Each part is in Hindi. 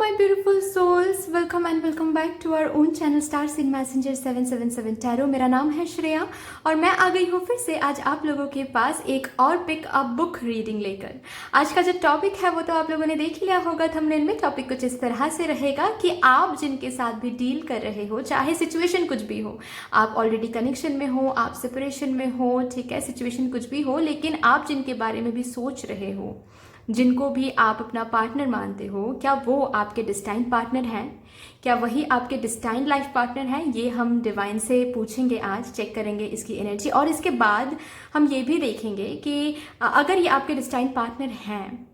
my beautiful souls, welcome and welcome back to our own channel Stars in Messenger 777 Tarot। मेरा नाम है श्रेया और मैं आ गई हूँ फिर से आज आप लोगों के पास एक और पिक अप बुक रीडिंग लेकर। आज का जो टॉपिक है वो तो आप लोगों ने देख लिया होगा थंबनेल में। टॉपिक कुछ इस तरह से रहेगा कि आप जिनके साथ भी डील कर रहे हो, चाहे सिचुएशन कुछ भी हो, आप ऑलरेडी कनेक्शन में हो, आप सेपरेशन में हो, ठीक है, सिचुएशन कुछ भी हो, लेकिन आप जिनके बारे में भी सोच रहे हो, जिनको भी आप अपना पार्टनर मानते हो, क्या वो आपके डिस्टाइंड पार्टनर हैं? क्या वही आपके डिस्टाइंड लाइफ पार्टनर हैं? ये हम डिवाइन से पूछेंगे, आज चेक करेंगे इसकी एनर्जी। और इसके बाद हम ये भी देखेंगे कि अगर ये आपके डिस्टाइंड पार्टनर हैं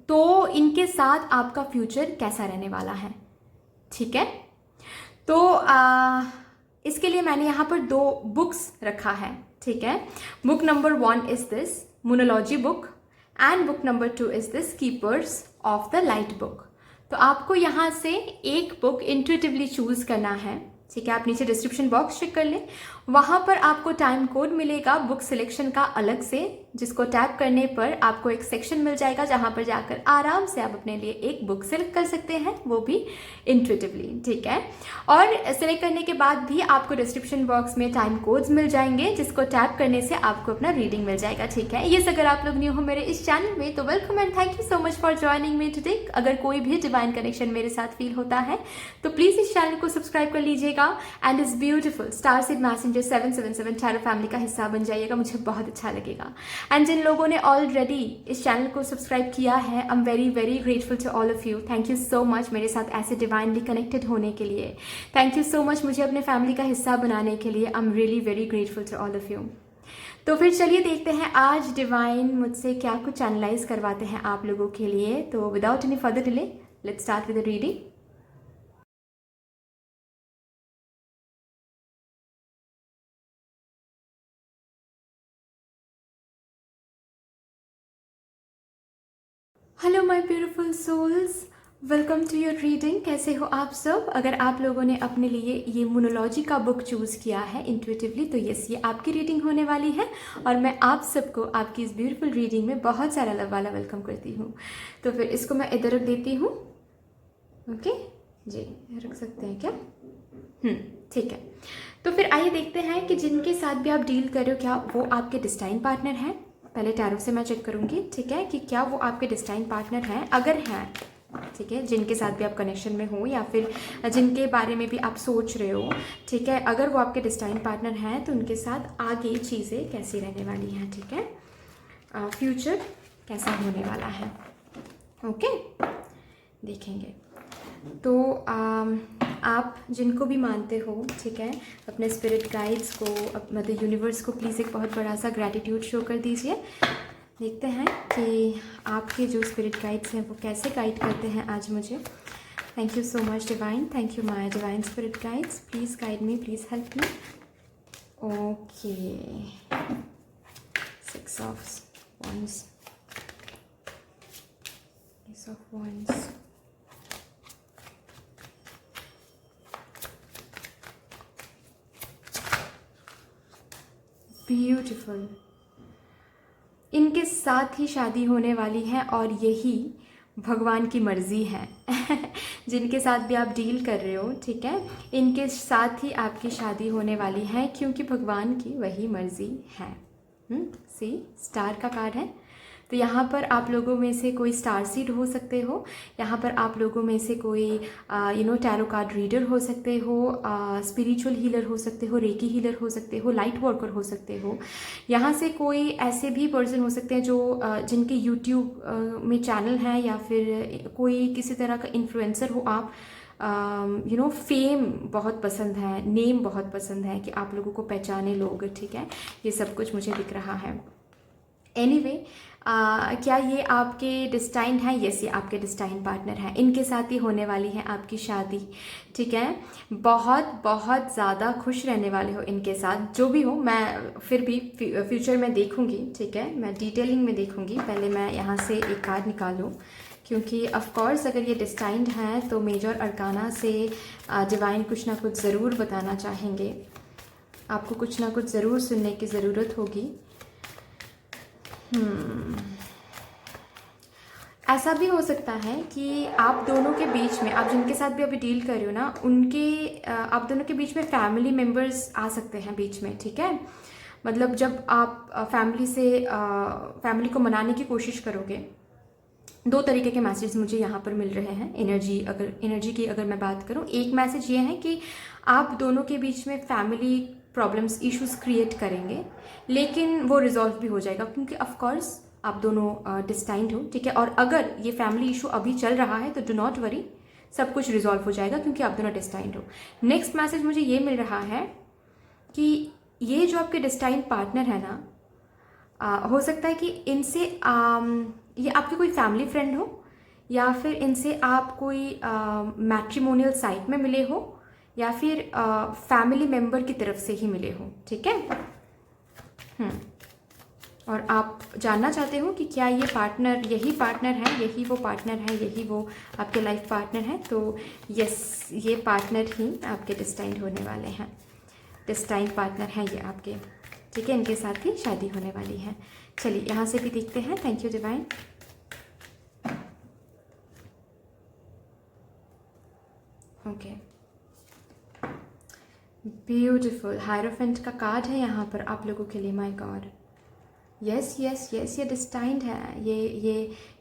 तो इनके साथ आपका फ्यूचर कैसा रहने वाला है। ठीक है, तो इसके लिए मैंने यहाँ पर 2 बुक्स रखा है। ठीक है, book number 1 is this Moonology book and book number 2 is this Keepers of the Light book. तो आपको यहाँ से एक बुक इंट्यूटिवली चूज करना है। ठीक है, आप नीचे डिस्क्रिप्शन बॉक्स चेक कर लें, वहाँ पर आपको टाइम कोड मिलेगा बुक सिलेक्शन का अलग से, जिसको टैप करने पर आपको एक सेक्शन मिल जाएगा जहाँ पर जाकर आराम से आप अपने लिए एक बुक सिलेक्ट कर सकते हैं, वो भी इंट्यूटिवली। ठीक है, और सिलेक्ट करने के बाद भी आपको डिस्क्रिप्शन बॉक्स में टाइम कोड्स मिल जाएंगे, जिसको टैप करने से आपको अपना रीडिंग मिल जाएगा। ठीक है, ये अगर आप लोग न्यू हो मेरे इस चैनल में तो welcome and thank you so much for joining me today. अगर कोई भी डिवाइन कनेक्शन मेरे साथ फील होता है तो प्लीज इस चैनल को सब्सक्राइब कर लीजिएगा एंड इस ब्यूटीफुल स्टार्स इन मैसेंजर 777 टैरो फैमिली का हिस्सा बन जाइएगा, मुझे बहुत अच्छा लगेगा। एंड जिन लोगों ने ऑलरेडी इस चैनल को सब्सक्राइब किया है, I am very very grateful to all of you. Thank you so much मेरे साथ ऐसे डिवाइनली कनेक्टेड होने के लिए। थैंक यू सो मच मुझे अपने फैमिली का हिस्सा बनाने के लिए। I am really very grateful to all of you. तो फिर चलिए देखते हैं आज डिवाइन मुझसे क्या कुछ एनालाइज करवाते हैं आप लोगों के लिए। तो without any further delay let's start with the reading. Hello my beautiful souls, welcome to your reading. कैसे हो आप सब? अगर आप लोगों ने अपने लिए ये मोनोलॉजी का बुक चूज़ किया है इंट्यूटिवली तो यस, ये आपकी रीडिंग होने वाली है और मैं आप सबको आपकी इस ब्यूटीफुल रीडिंग में बहुत सारा लव वाला वेलकम करती हूँ। तो फिर इसको मैं इधर रख देती हूँ। ओके जी, रख सकते हैं क्या? ठीक है, तो फिर आइए देखते हैं कि जिनके साथ भी आप डील कर रहे हो क्या वो आपके डिस्टाइन पार्टनर हैं। पहले टैरो से मैं चेक करूंगी, ठीक है, कि क्या वो आपके डिस्टाइन पार्टनर हैं। अगर हैं, ठीक है, जिनके साथ भी आप कनेक्शन में हो या फिर जिनके बारे में भी आप सोच रहे हो, ठीक है, अगर वो आपके डिस्टाइन पार्टनर हैं तो उनके साथ आगे चीज़ें कैसी रहने वाली हैं। ठीक है, फ्यूचर कैसा होने वाला है, ओके, देखेंगे। तो आप जिनको भी मानते हो, ठीक है, अपने स्पिरिट गाइड्स को, मतलब यूनिवर्स को प्लीज़ एक बहुत बड़ा सा ग्रैटिट्यूड शो कर दीजिए। देखते हैं कि आपके जो स्पिरिट गाइड्स हैं वो कैसे गाइड करते हैं आज मुझे। Thank you so much divine, thank you my divine spirit guides, please guide me, please help me. Okay, 6 of wands, Ace of wands, beautiful. इनके साथ ही शादी होने वाली है और यही भगवान की मर्जी है। जिनके साथ भी आप डील कर रहे हो, ठीक है, इनके साथ ही आपकी शादी होने वाली है क्योंकि भगवान की वही मर्जी है। सी स्टार का कार्ड है, तो यहाँ पर आप लोगों में से कोई स्टार सीड हो सकते हो, यहाँ पर आप लोगों में से कोई टैरो कार्ड रीडर हो सकते हो, स्पिरिचुअल हीलर हो सकते हो, रेकी हीलर हो सकते हो, लाइट वर्कर हो सकते हो। यहाँ से कोई ऐसे भी पर्सन हो सकते हैं जो जिनके यूट्यूब में चैनल हैं या फिर कोई किसी तरह का इन्फ्लुएंसर हो आप। फेम बहुत पसंद है, नेम बहुत पसंद है कि आप लोगों को पहचाने लोग, ठीक है, ये सब कुछ मुझे दिख रहा है। एनीवे, क्या ये आपके डिस्टाइंड हैं? यस, ये आपके डिस्टाइंड पार्टनर हैं। इनके साथ ही होने वाली है आपकी शादी, ठीक है। बहुत बहुत ज़्यादा खुश रहने वाले हो इनके साथ, जो भी हो। मैं फिर भी फ्यूचर में देखूंगी, ठीक है, मैं डिटेलिंग में देखूंगी। पहले मैं यहाँ से एक कार्ड निकालूँ, क्योंकि ऑफ कोर्स अगर ये डिस्टाइंड हैं तो मेजर अरकाना से डिवाइन कुछ ना कुछ ज़रूर बताना चाहेंगे, आपको कुछ ना कुछ ज़रूर सुनने की ज़रूरत होगी। ऐसा भी हो सकता है कि आप दोनों के बीच में, आप जिनके साथ भी अभी डील कर रहे हो ना, उनके आप दोनों के बीच में फैमिली मेम्बर्स आ सकते हैं बीच में, ठीक है। मतलब जब आप फैमिली को मनाने की कोशिश करोगे, दो तरीके के मैसेज मुझे यहाँ पर मिल रहे हैं। एनर्जी की अगर मैं बात करूँ, एक मैसेज ये है कि आप दोनों के बीच में फैमिली प्रॉब्लम्स, इश्यूज क्रिएट करेंगे, लेकिन वो रिजॉल्व भी हो जाएगा, क्योंकि ऑफ कोर्स आप दोनों डिस्टाइंड हो, ठीक है। और अगर ये फैमिली इशू अभी चल रहा है तो डू नॉट वरी, सब कुछ रिजॉल्व हो जाएगा, क्योंकि आप दोनों डिस्टाइंड हो। नेक्स्ट मैसेज मुझे ये मिल रहा है कि ये जो आपके डिस्टाइंड पार्टनर है ना, हो सकता है कि इनसे ये आपकी कोई फैमिली फ्रेंड हो, या फिर इनसे आप कोई मैट्रिमोनियल साइट में मिले हो, या फिर फैमिली मेम्बर की तरफ से ही मिले हो, ठीक है। और आप जानना चाहते हो कि क्या ये पार्टनर यही पार्टनर है, यही वो पार्टनर है, यही वो आपके लाइफ पार्टनर है। तो यस, ये पार्टनर ही आपके डिस्टाइंड होने वाले हैं, डिस्टाइंड पार्टनर हैं ये आपके, ठीक है। इनके साथ ही शादी होने वाली है। चलिए यहाँ से भी देखते हैं। Thank you divine. Okay, beautiful hierophant का कार्ड है यहाँ पर आप लोगों के लिए। My God, yes yes yes, ये डिस्टाइंड है। ये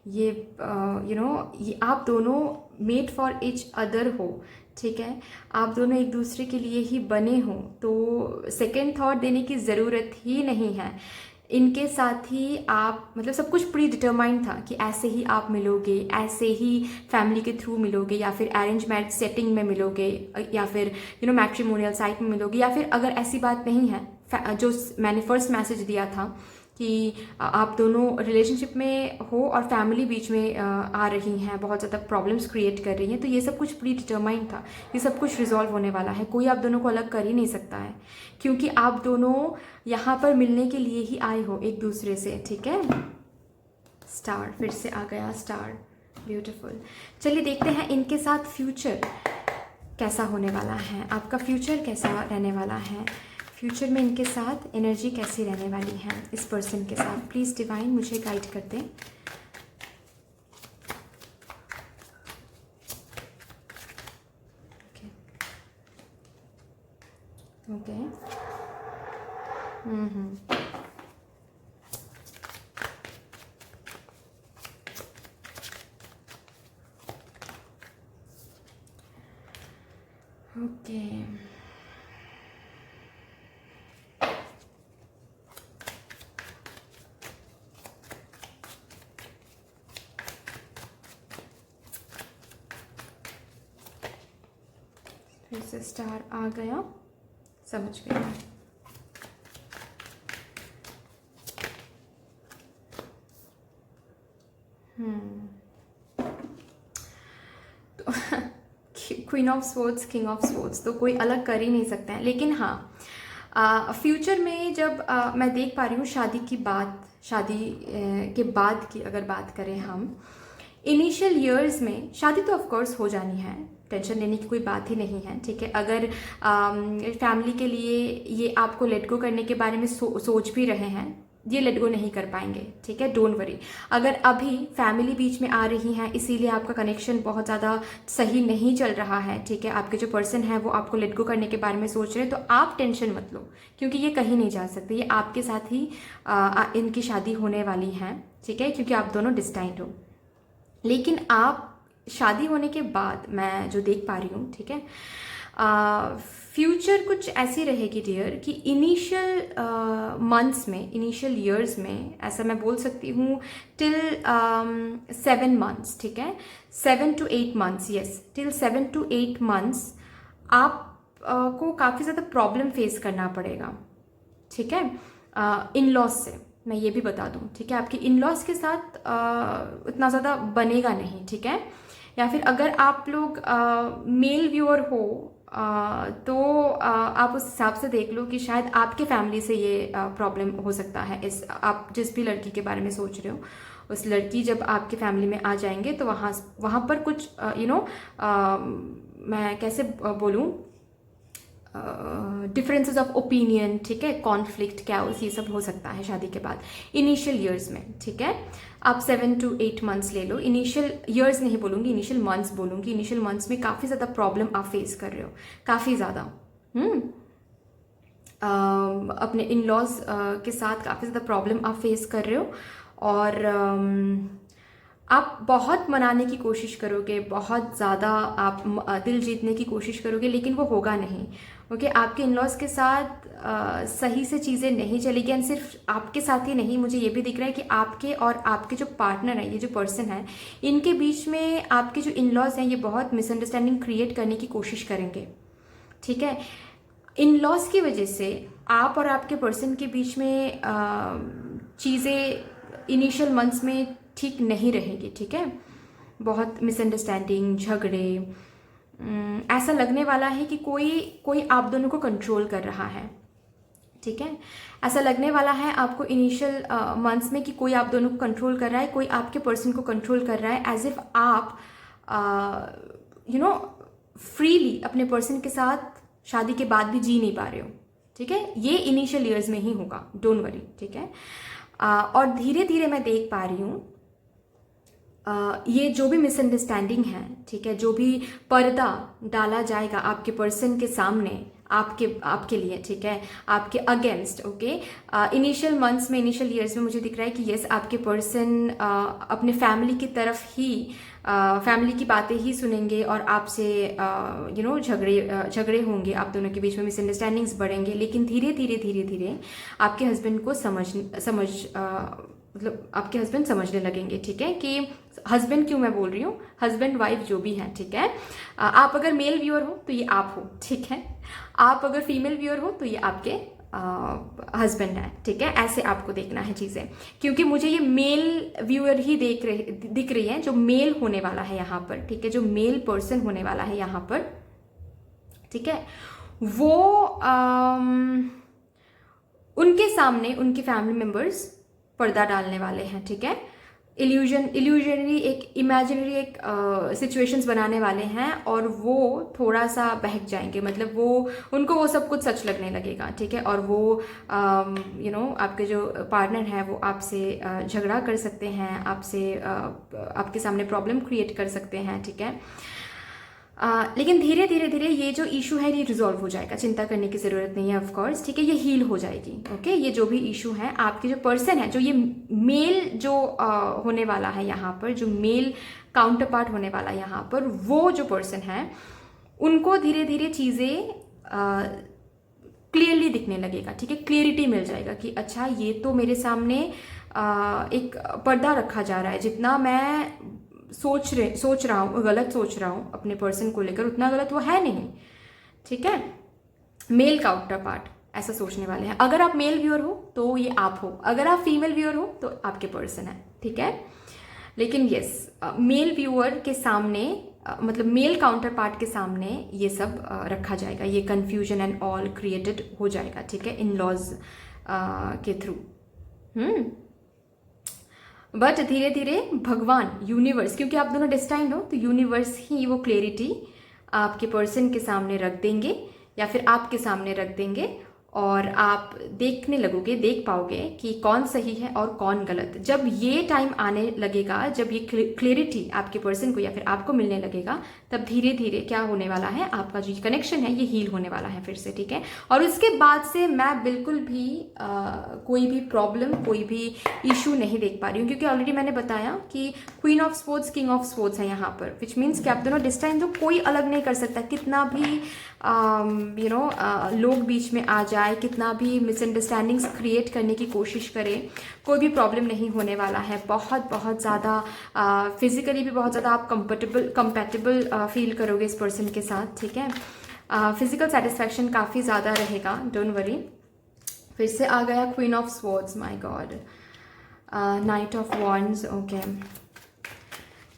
ये आप दोनों मेड फॉर ईच अदर हो, ठीक है। आप दोनों एक दूसरे के लिए ही बने हो, तो सेकेंड थॉट देने की ज़रूरत ही नहीं है। इनके साथ ही आप, मतलब सब कुछ प्री डिटरमाइंड था कि ऐसे ही आप मिलोगे, ऐसे ही फैमिली के थ्रू मिलोगे, या फिर अरेंज मैरिज सेटिंग में मिलोगे, या फिर मैट्रिमोनियल साइट में मिलोगे, या फिर अगर ऐसी बात नहीं है, जो मैंने फर्स्ट मैसेज दिया था कि आप दोनों रिलेशनशिप में हो और फैमिली बीच में आ रही हैं, बहुत ज़्यादा प्रॉब्लम्स क्रिएट कर रही हैं, तो ये सब कुछ प्री डिटरमाइंड था। ये सब कुछ रिजॉल्व होने वाला है। कोई आप दोनों को अलग कर ही नहीं सकता है, क्योंकि आप दोनों यहाँ पर मिलने के लिए ही आए हो एक दूसरे से, ठीक है। स्टार फिर से आ गया, स्टार, ब्यूटीफुल। चलिए देखते हैं इनके साथ फ्यूचर कैसा होने वाला है, आपका फ्यूचर कैसा रहने वाला है, फ्यूचर में इनके साथ एनर्जी कैसी रहने वाली है इस पर्सन के साथ। प्लीज़ डिवाइन मुझे गाइड कर दें। ओके, ओके, फिर से स्टार आ गया, समझ गया। तो queen of swords, king of swords, तो कोई अलग कर ही नहीं सकते हैं। लेकिन हाँ, फ्यूचर में जब मैं देख पा रही हूँ शादी के बाद की अगर बात करें हम, इनिशियल ईयर्स में शादी तो ऑफ कोर्स हो जानी है, टेंशन लेने की कोई बात ही नहीं है, ठीक है। अगर फैमिली के लिए ये आपको लेट गो करने के बारे में सोच भी रहे हैं, ये लेट गो नहीं कर पाएंगे, ठीक है, डोंट वरी। अगर अभी फैमिली बीच में आ रही हैं, इसीलिए आपका कनेक्शन बहुत ज़्यादा सही नहीं चल रहा है, ठीक है, आपके जो पर्सन है वो आपको लेट गो करने के बारे में सोच रहे हैं, तो आप टेंशन मत लो, क्योंकि ये कहीं नहीं जा सकते। ये आपके साथ ही इनकी शादी होने वाली है, ठीक है, क्योंकि आप दोनों डिस्टाइंड हो। लेकिन आप शादी होने के बाद मैं जो देख पा रही हूँ, ठीक है, फ्यूचर कुछ ऐसी रहेगी डियर कि इनिशियल मंथ्स में, इनिशियल ईयर्स में, ऐसा मैं बोल सकती हूँ टिल 7 मंथ्स, ठीक है, 7 to 8 months, yes, till 7 to 8 months आप को काफ़ी ज़्यादा प्रॉब्लम फेस करना पड़ेगा, ठीक है, इन लॉज से। मैं ये भी बता दूँ, ठीक है, आपकी इन लॉज के साथ उतना ज़्यादा बनेगा नहीं, ठीक है। या फिर अगर आप लोग मेल व्यूअर हो तो आप उस हिसाब से देख लो कि शायद आपके फैमिली से ये प्रॉब्लम हो सकता है। आप जिस भी लड़की के बारे में सोच रहे हो, उस लड़की जब आपके फैमिली में आ जाएंगे तो वहाँ पर कुछ मैं कैसे बोलूँ, डिफरेंसेस ऑफ ओपिनियन, ठीक है, कॉन्फ्लिक्ट, क्या ये सब हो सकता है शादी के बाद इनिशियल ईयर्स में, ठीक है। आप 7 to 8 मंथ्स ले लो, इनिशियल ईयर्स नहीं बोलूँगी, इनिशियल मंथ्स बोलूँगी। इनिशियल मंथ्स में काफ़ी ज़्यादा प्रॉब्लम आप फेस कर रहे हो, काफ़ी ज़्यादा। अपने इन लॉज के साथ काफ़ी ज़्यादा प्रॉब्लम आप फेस कर रहे हो, और आप बहुत मनाने की कोशिश करोगे, बहुत ज़्यादा आप दिल जीतने की कोशिश करोगे, लेकिन वो होगा नहीं। ओके, आपके इन लॉज के साथ सही से चीज़ें नहीं चलेगी। एंड सिर्फ आपके साथ ही नहीं, मुझे ये भी दिख रहा है कि आपके और आपके जो पार्टनर है, ये जो पर्सन है, इनके बीच में आपके जो इन लॉज हैं ये बहुत मिसअंडरस्टैंडिंग क्रिएट करने की कोशिश करेंगे। ठीक है, इन लॉज की वजह से आप और आपके पर्सन के बीच में चीज़ें इनिशियल मंथ्स में ठीक नहीं रहेगी। ठीक है, बहुत मिसअंडरस्टैंडिंग, झगड़े, ऐसा लगने वाला है कि कोई आप दोनों को कंट्रोल कर रहा है। ठीक है, ऐसा लगने वाला है आपको इनिशियल मंथ्स में कि कोई आप दोनों को कंट्रोल कर रहा है, कोई आपके पर्सन को कंट्रोल कर रहा है, एज इफ आप फ्रीली अपने पर्सन के साथ शादी के बाद भी जी नहीं पा रहे हो। ठीक है, ये इनिशियल ईयर्स में ही होगा, डोंट वरी। ठीक है, और धीरे धीरे मैं देख पा रही हूँ ये जो भी मिसअंडरस्टैंडिंग है, ठीक है, जो भी पर्दा डाला जाएगा आपके पर्सन के सामने, आपके लिए, ठीक है, आपके अगेंस्ट। ओके, इनिशियल मंथ्स में, इनिशियल ईयर्स में मुझे दिख रहा है कि यस, आपके पर्सन अपने फैमिली की तरफ ही, फैमिली की बातें ही सुनेंगे, और आपसे झगड़े होंगे, आप दोनों के बीच में मिसअंडरस्टैंडिंग्स बढ़ेंगे। लेकिन धीरे धीरे धीरे धीरे आपके हस्बैंड को मतलब आपके हस्बैंड समझने लगेंगे। ठीक है, कि हस्बैंड क्यों मैं बोल रही हूँ, हस्बैंड वाइफ जो भी है। ठीक है, आप अगर मेल व्यूअर हो तो ये आप हो। ठीक है, आप अगर फीमेल व्यूअर हो तो ये आपके हस्बैंड है। ठीक है, ऐसे आपको देखना है चीज़ें, क्योंकि मुझे ये मेल व्यूअर ही दिख रही है, जो मेल होने वाला है यहाँ पर। ठीक है, जो मेल पर्सन होने वाला है यहाँ पर। ठीक है, वो उनके सामने उनके फैमिली मेंबर्स पर्दा डालने वाले हैं। ठीक है, इल्यूजनरी एक इमेजिनरी एक सिचुएशंस बनाने वाले हैं, और वो थोड़ा सा बहक जाएंगे, मतलब उनको वो सब कुछ सच लगने लगेगा। ठीक है, और वो आपके जो पार्टनर है वो आपसे झगड़ा कर सकते हैं, आपके सामने प्रॉब्लम क्रिएट कर सकते हैं। ठीक है, लेकिन धीरे धीरे धीरे ये जो इशू है ये रिजॉल्व हो जाएगा, चिंता करने की ज़रूरत नहीं है। ऑफ कोर्स, ठीक है, ये हील हो जाएगी। ओके, ये जो भी इशू है, आपके जो पर्सन है, जो ये मेल जो होने वाला है यहाँ पर, जो मेल काउंटर पार्ट होने वाला है यहाँ पर, वो जो पर्सन है उनको धीरे धीरे चीज़ें क्लियरली दिखने लगेगा। ठीक है, क्लियरिटी मिल जाएगा कि अच्छा, ये तो मेरे सामने एक पर्दा रखा जा रहा है, जितना मैं सोच रहा हूँ, गलत सोच रहा हूँ अपने पर्सन को लेकर, उतना गलत वो है नहीं। ठीक है, मेल काउंटर पार्ट ऐसा सोचने वाले हैं। अगर आप मेल व्यूअर हो तो ये आप हो, अगर आप फीमेल व्यूअर हो तो आपके पर्सन है। ठीक है, लेकिन यस, मेल व्यूअर के सामने, मतलब मेल काउंटर पार्ट के सामने ये सब रखा जाएगा, ये कन्फ्यूजन एंड ऑल क्रिएटेड हो जाएगा। ठीक है, इन लॉज के थ्रू। बट धीरे धीरे भगवान, यूनिवर्स, क्योंकि आप दोनों डेस्टाइन्ड हो, तो यूनिवर्स ही वो क्लैरिटी आपके पर्सन के सामने रख देंगे, या फिर आपके सामने रख देंगे, और आप देख पाओगे कि कौन सही है और कौन गलत। जब ये टाइम आने लगेगा, जब ये क्लैरिटी आपके पर्सन को या फिर आपको मिलने लगेगा, तब धीरे धीरे क्या होने वाला है, आपका जो कनेक्शन है ये हील होने वाला है फिर से। ठीक है, और उसके बाद से मैं बिल्कुल भी कोई भी प्रॉब्लम, कोई भी इशू नहीं देख पा रही हूँ, क्योंकि ऑलरेडी मैंने बताया कि queen of sports, king of sports है यहाँ पर, विच मीन्स कि आप दोनों डिस्टेंस तो कोई अलग नहीं कर सकता। कितना भी लोग बीच में आ जाए, कितना भी मिसअंडरस्टैंडिंग्स क्रिएट करने की कोशिश करें, कोई भी प्रॉब्लम नहीं होने वाला है। बहुत बहुत ज़्यादा फिजिकली भी बहुत ज़्यादा आप कंपैटिबल फील करोगे इस पर्सन के साथ। ठीक है, फिजिकल सेटिस्फैक्शन काफ़ी ज़्यादा रहेगा, डोंट वरी। फिर से आ गया queen of swords, my God, night of wands. Okay,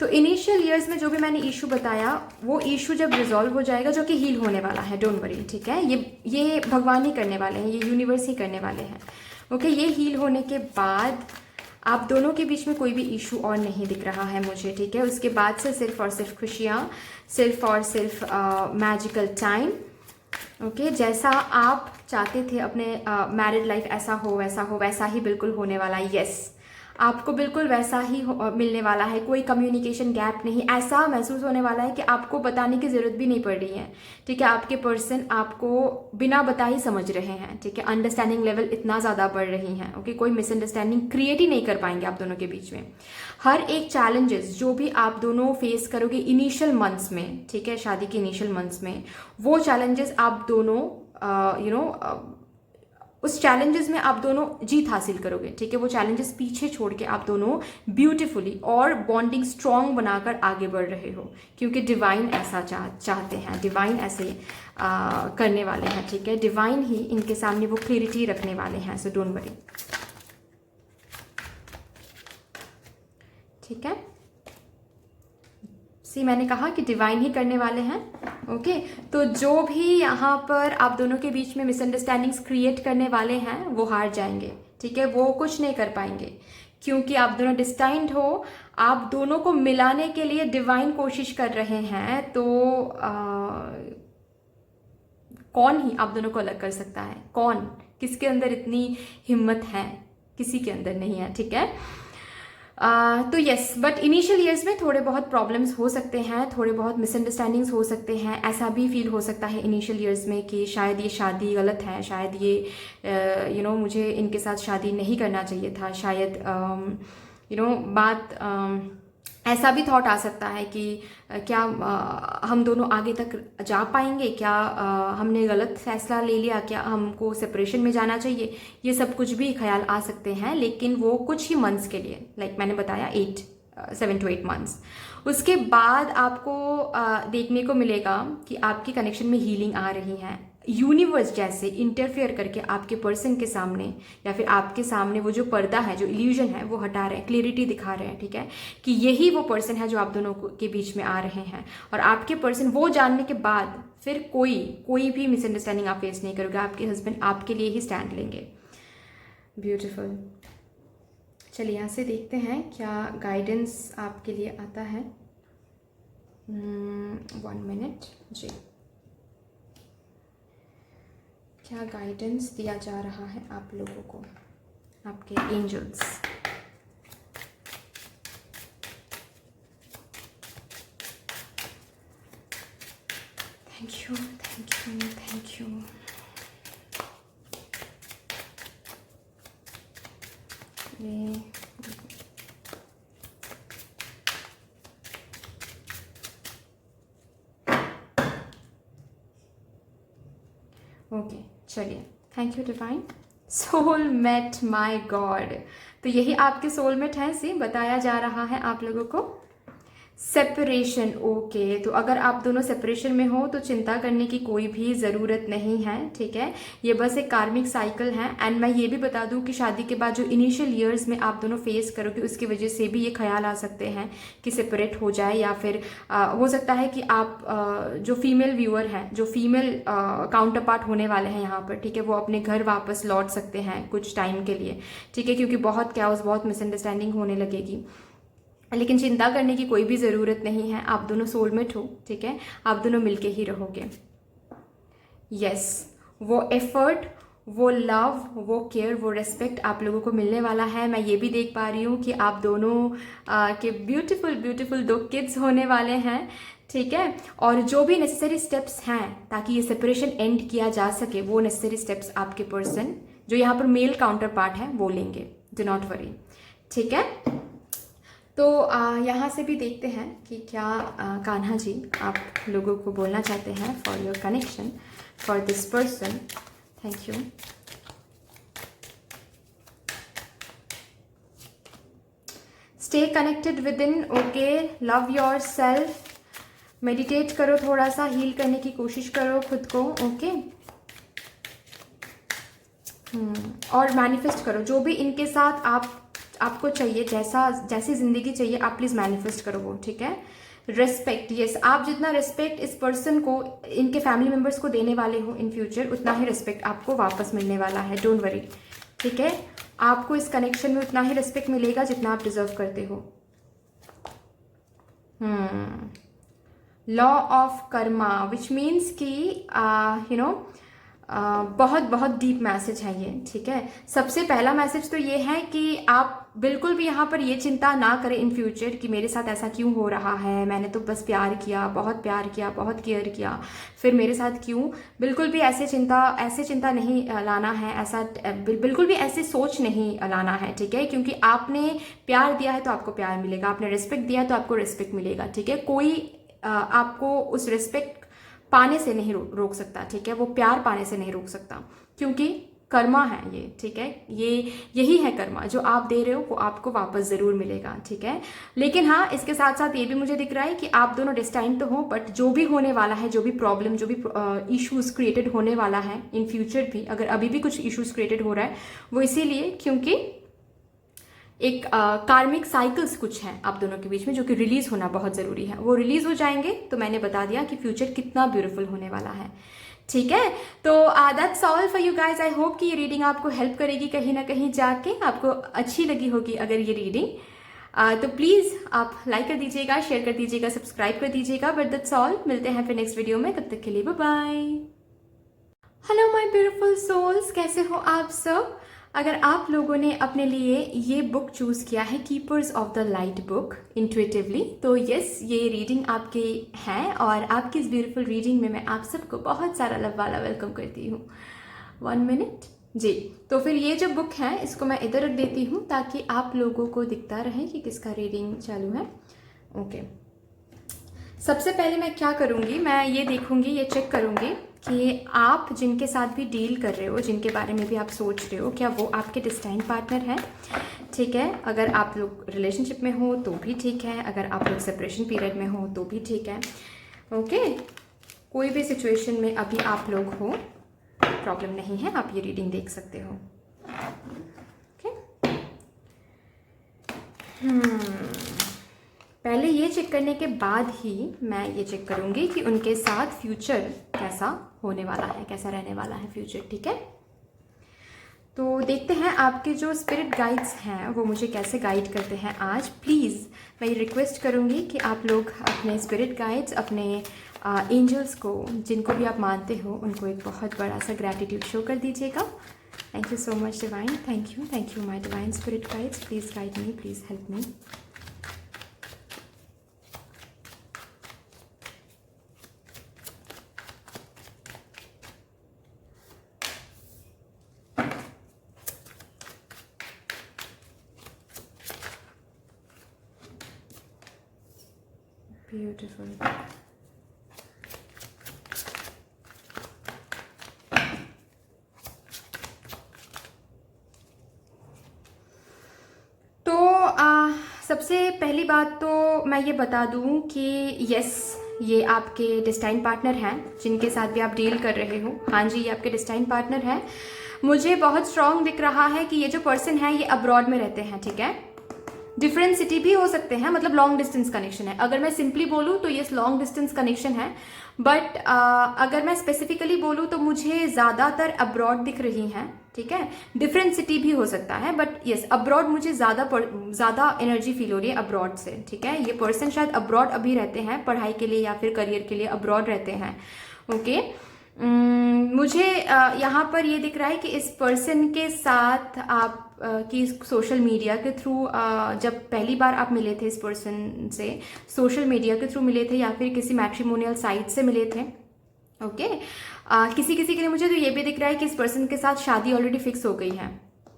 तो इनिशियल ईयर्स में जो भी मैंने इशू बताया, वो इशू जब रिजॉल्व हो जाएगा, जो कि हील होने वाला है, डोंट वरी। ठीक है, ये भगवान ही करने वाले हैं, ये यूनिवर्स ही करने वाले हैं। ओके, ये हील होने के बाद आप दोनों के बीच में कोई भी इशू और नहीं दिख रहा है मुझे। ठीक है, उसके बाद से सिर्फ और सिर्फ खुशियाँ, सिर्फ और सिर्फ मैजिकल टाइम। ओके, जैसा आप चाहते थे अपने मैरिड लाइफ, ऐसा हो वैसा ही बिल्कुल होने वाला है। यस, आपको बिल्कुल वैसा ही मिलने वाला है, कोई कम्युनिकेशन गैप नहीं, ऐसा महसूस होने वाला है कि आपको बताने की ज़रूरत भी नहीं पड़ रही है, ठीक है। आपके पर्सन आपको बिना बताए समझ रहे हैं, ठीक है। अंडरस्टैंडिंग लेवल इतना ज़्यादा बढ़ रही हैं, ओके। कोई मिसअंडरस्टैंडिंग क्रिएट ही नहीं कर पाएंगे आप दोनों के बीच में। हर एक चैलेंजेस जो भी आप दोनों फेस करोगे इनिशियल मंथ्स में, ठीक है, शादी के इनिशियल मंथ्स में, वो चैलेंजेस आप दोनों उस चैलेंजेस में आप दोनों जीत हासिल करोगे, ठीक है। वो चैलेंजेस पीछे छोड़ के आप दोनों ब्यूटीफुली और बॉन्डिंग स्ट्रॉन्ग बनाकर आगे बढ़ रहे हो, क्योंकि डिवाइन ऐसा चाहते हैं, डिवाइन ऐसे करने वाले हैं, ठीक है। डिवाइन ही इनके सामने वो क्लियरिटी रखने वाले हैं, सो डोंट वरी, ठीक है। सी मैंने कहा कि डिवाइन ही करने वाले हैं, ओके। तो जो भी यहाँ पर आप दोनों के बीच में मिसअंडरस्टैंडिंग्स क्रिएट करने वाले हैं वो हार जाएंगे, ठीक है। वो कुछ नहीं कर पाएंगे, क्योंकि आप दोनों डिस्टाइंड हो, आप दोनों को मिलाने के लिए डिवाइन कोशिश कर रहे हैं। तो कौन ही आप दोनों को अलग कर सकता है? कौन, किसके अंदर इतनी हिम्मत है? किसी के अंदर नहीं है, ठीक है। तो यस, बट इनिशियल ईयर्स में थोड़े बहुत प्रॉब्लम्स हो सकते हैं, थोड़े बहुत मिसअंडरस्टैंडिंग्स हो सकते हैं। ऐसा भी फील हो सकता है इनिशियल ईयर्स में कि शायद ये शादी गलत है, शायद ये मुझे इनके साथ शादी नहीं करना चाहिए था, शायद बात ऐसा भी थॉट आ सकता है कि क्या हम दोनों आगे तक जा पाएंगे, क्या हमने गलत फैसला ले लिया, क्या हमको सेपरेशन में जाना चाहिए। ये सब कुछ भी ख्याल आ सकते हैं, लेकिन वो कुछ ही मंथ्स के लिए, लाइक मैंने बताया 7 to 8 मंथ्स। उसके बाद आपको देखने को मिलेगा कि आपकी कनेक्शन में हीलिंग आ रही है। यूनिवर्स जैसे इंटरफेयर करके आपके पर्सन के सामने या फिर आपके सामने वो जो पर्दा है, जो इल्यूजन है, वो हटा रहे हैं, क्लियरिटी दिखा रहे हैं, ठीक है, कि यही वो पर्सन है जो आप दोनों के बीच में आ रहे हैं। और आपके पर्सन वो जानने के बाद फिर कोई भी मिसअंडरस्टैंडिंग आप फेस नहीं करोगे। आपके हस्बैंड आपके लिए ही स्टैंड लेंगे। ब्यूटिफुल। चलिए यहाँ से देखते हैं क्या गाइडेंस आपके लिए आता है। 1 मिनट जी, क्या गाइडेंस दिया जा रहा है आप लोगों को, आपके angels. Thank you, thank you, thank you. Okay, चलिए, thank you divine. Soulmate, my God, तो यही आपके सोलमेट हैं। सी बताया जा रहा है आप लोगों को सेपरेशन, ओके। तो अगर आप दोनों सेपरेशन में हो तो चिंता करने की कोई भी ज़रूरत नहीं है, ठीक है। ये बस एक कार्मिक साइकिल है। एंड मैं ये भी बता दूं कि शादी के बाद जो इनिशियल ईयर्स में आप दोनों फेस करोगे उसकी वजह से भी ये ख्याल आ सकते हैं कि सेपरेट हो जाए, या फिर हो सकता है कि आप जो फीमेल व्यूअर हैं, जो फीमेल काउंटर पार्ट होने वाले हैं यहाँ पर, ठीक है, वो अपने घर वापस लौट सकते हैं कुछ टाइम के लिए, ठीक है, क्योंकि बहुत कैओस, बहुत मिसअंडरस्टैंडिंग होने लगेगी। लेकिन चिंता करने की कोई भी ज़रूरत नहीं है, आप दोनों सोलमेट हो, ठीक है, आप दोनों मिलके ही रहोगे। यस, वो एफर्ट, वो लव, वो केयर, वो रिस्पेक्ट आप लोगों को मिलने वाला है। मैं ये भी देख पा रही हूँ कि आप दोनों के ब्यूटीफुल ब्यूटीफुल 2 किड्स होने वाले हैं, ठीक है। और जो भी नेसेसरी स्टेप्स हैं ताकि ये सेपरेशन एंड किया जा सके, वो नेसेसरी स्टेप्स आपके पर्सन जो यहाँ पर मेल काउंटर पार्ट है वो लेंगे, डू नॉट वरी, ठीक है। तो यहाँ से भी देखते हैं कि क्या कान्हा जी आप लोगों को बोलना चाहते हैं for your connection, for this person. Thank you. Stay connected with in, okay. Love your self, meditate करो, थोड़ा सा हील करने की कोशिश करो खुद को, ओके। और मैनिफेस्ट करो जो भी इनके साथ आपको चाहिए, जैसी जिंदगी चाहिए, आप प्लीज मैनिफेस्ट करो वो, ठीक है। रेस्पेक्ट, यस, आप जितना रेस्पेक्ट इस पर्सन को, इनके फैमिली मेंबर्स को देने वाले हो इन फ्यूचर, उतना ही रेस्पेक्ट आपको वापस मिलने वाला है, डोंट वरी, ठीक है। आपको इस कनेक्शन में उतना ही रेस्पेक्ट मिलेगा जितना आप डिजर्व करते हो। Law of Karma, which means कि बहुत बहुत डीप मैसेज है ये, ठीक है। सबसे पहला मैसेज तो ये है कि आप बिल्कुल भी यहाँ पर ये चिंता ना करें इन फ्यूचर कि मेरे साथ ऐसा क्यों हो रहा है, मैंने तो बस प्यार किया, बहुत प्यार किया, बहुत केयर किया, फिर मेरे साथ क्यों। बिल्कुल भी ऐसे चिंता नहीं लाना है, ऐसा बिल्कुल भी ऐसी सोच नहीं लाना है, ठीक है। क्योंकि आपने प्यार दिया है तो आपको प्यार मिलेगा, आपने रिस्पेक्ट दिया है तो आपको रिस्पेक्ट मिलेगा, ठीक है। कोई आपको उस रिस्पेक्ट पाने से नहीं रोक सकता, ठीक है। वो प्यार पाने से नहीं रोक सकता, क्योंकि कर्मा है ये, ठीक है। यही है कर्मा, जो आप दे रहे हो वो आपको वापस ज़रूर मिलेगा, ठीक है। लेकिन हाँ, इसके साथ साथ ये भी मुझे दिख रहा है कि आप दोनों डिस्टाइन तो हो, बट जो भी होने वाला है, जो भी प्रॉब्लम, जो भी इश्यूज क्रिएटेड होने वाला है इन फ्यूचर भी, अगर अभी भी कुछ इश्यूज क्रिएटेड हो रहा है, वो इसीलिए क्योंकि एक कार्मिक साइकिल्स कुछ हैं आप दोनों के बीच में, जो कि रिलीज होना बहुत ज़रूरी है। वो रिलीज हो जाएंगे तो मैंने बता दिया कि फ्यूचर कितना ब्यूटीफुल होने वाला है, ठीक है। तो that's all for you guys. I hope कि ये रीडिंग आपको हेल्प करेगी कहीं ना कहीं जाके, आपको अच्छी लगी होगी अगर ये रीडिंग। तो प्लीज़ आप लाइक कर दीजिएगा, शेयर कर दीजिएगा, सब्सक्राइब कर दीजिएगा। बट दैट्स ऑल, मिलते हैं फिर नेक्स्ट वीडियो में, तब तक के लिए bye bye. Hello my beautiful souls, कैसे हो आप सब। अगर आप लोगों ने अपने लिए ये बुक चूज़ किया है, keepers of the Light book intuitively, तो यस, ये रीडिंग आपके हैं और आपकी इस ब्यूटीफुल रीडिंग में मैं आप सबको बहुत सारा लव वाला वेलकम करती हूँ। 1 मिनट जी। तो फिर ये जो बुक है इसको मैं इधर रख देती हूँ ताकि आप लोगों को दिखता रहे कि किसका रीडिंग चालू है। ओके, सबसे पहले मैं क्या करूँगी, मैं ये देखूँगी, ये चेक करूँगी कि आप जिनके साथ भी डील कर रहे हो, जिनके बारे में भी आप सोच रहे हो, क्या वो आपके डिस्टाइन पार्टनर है, ठीक है। अगर आप लोग रिलेशनशिप में हो तो भी ठीक है, अगर आप लोग सेपरेशन पीरियड में हो तो भी ठीक है, ओके। कोई भी सिचुएशन में अभी आप लोग हो, प्रॉब्लम नहीं है, आप ये रीडिंग देख सकते हो, ओके। पहले ये चेक करने के बाद ही मैं ये चेक करूँगी कि उनके साथ फ्यूचर कैसा होने वाला है, कैसा रहने वाला है फ्यूचर, ठीक है। तो देखते हैं आपके जो स्पिरिट गाइड्स हैं वो मुझे कैसे गाइड करते हैं आज। प्लीज़ मैं ये रिक्वेस्ट करूँगी कि आप लोग अपने स्पिरिट गाइड्स, अपने एंजल्स को, जिनको भी आप मानते हो, उनको एक बहुत बड़ा सा ग्रैटिट्यूड शो कर दीजिएगा। Thank you so much divine, thank you my divine spirit guides, please guide me, please help me. Beautiful. तो सबसे पहली बात तो मैं ये बता दूं कि यस, ये आपके डिस्टाइन पार्टनर हैं जिनके साथ भी आप डील कर रहे हो। हाँ जी, ये आपके डिस्टाइन पार्टनर हैं। मुझे बहुत स्ट्रांग दिख रहा है कि ये जो पर्सन है ये अब्रॉड में रहते हैं, ठीक है। डिफरेंट सिटी भी हो सकते हैं, मतलब लॉन्ग डिस्टेंस कनेक्शन है। अगर मैं सिंपली बोलूँ तो ये लॉन्ग डिस्टेंस कनेक्शन है, बट अगर मैं स्पेसिफिकली बोलूँ तो मुझे ज़्यादातर अब्रॉड दिख रही हैं, ठीक है। डिफरेंट सिटी भी हो सकता है, बट यस, अब्रॉड मुझे ज़्यादा एनर्जी फील हो रही है अब्रॉड से, ठीक है। ये पर्सन शायद अब्रॉड अभी रहते हैं, पढ़ाई के लिए या फिर करियर के लिए अब्रॉड रहते हैं, ओके। मुझे यहाँ पर ये दिख रहा है कि इस पर्सन के साथ आप कि सोशल मीडिया के थ्रू, जब पहली बार आप मिले थे इस पर्सन से, सोशल मीडिया के थ्रू मिले थे या फिर किसी मैट्रिमोनियल साइट से मिले थे, ओके। किसी के लिए मुझे तो ये भी दिख रहा है कि इस पर्सन के साथ शादी ऑलरेडी फिक्स हो गई है,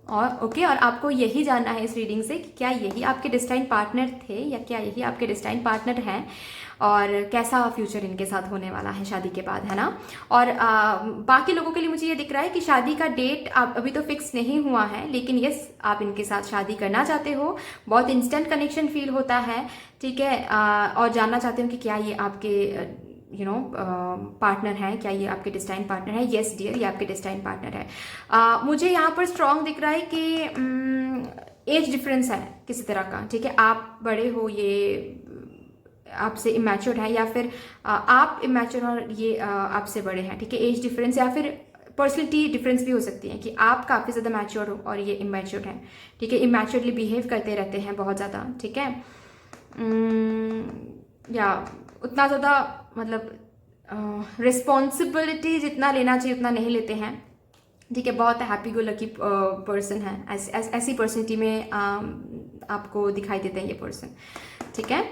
और ओके। और आपको यही जानना है इस रीडिंग से कि क्या यही आपके डिस्टाइन पार्टनर थे या क्या यही आपके डिस्टाइन पार्टनर हैं, और कैसा फ्यूचर इनके साथ होने वाला है शादी के बाद, है ना। और बाकी लोगों के लिए मुझे ये दिख रहा है कि शादी का डेट आप अभी तो फिक्स नहीं हुआ है, लेकिन यस, आप इनके साथ शादी करना चाहते हो, बहुत इंस्टेंट कनेक्शन फील होता है, ठीक है। और जानना चाहते हो कि क्या ये आपके पार्टनर है, क्या ये आपके डिस्टाइन पार्टनर है। येस डियर, ये आपके डिस्टाइन पार्टनर है। मुझे यहाँ पर स्ट्रॉन्ग दिख रहा है कि एज डिफरेंस है किसी तरह का, ठीक है। आप बड़े हो, ये आपसे इमेच्योर है, या फिर आप इमेच्योर और ये आपसे बड़े हैं, ठीक है। एज डिफरेंस या फिर पर्सनैलिटी डिफरेंस भी हो सकती है कि आप काफ़ी ज़्यादा मैच्योर हो और ये इमेच्योर हैं, ठीक है। इमेच्योरली बिहेव करते रहते हैं बहुत ज़्यादा, ठीक है। या उतना ज़्यादा मतलब रिस्पॉन्सिबिलिटी जितना लेना चाहिए उतना नहीं लेते हैं, ठीक है, बहुत हैप्पी गो लकी पर्सन है, ऐसी पर्सनैलिटी में आपको दिखाई देते हैं ये पर्सन। ठीक है,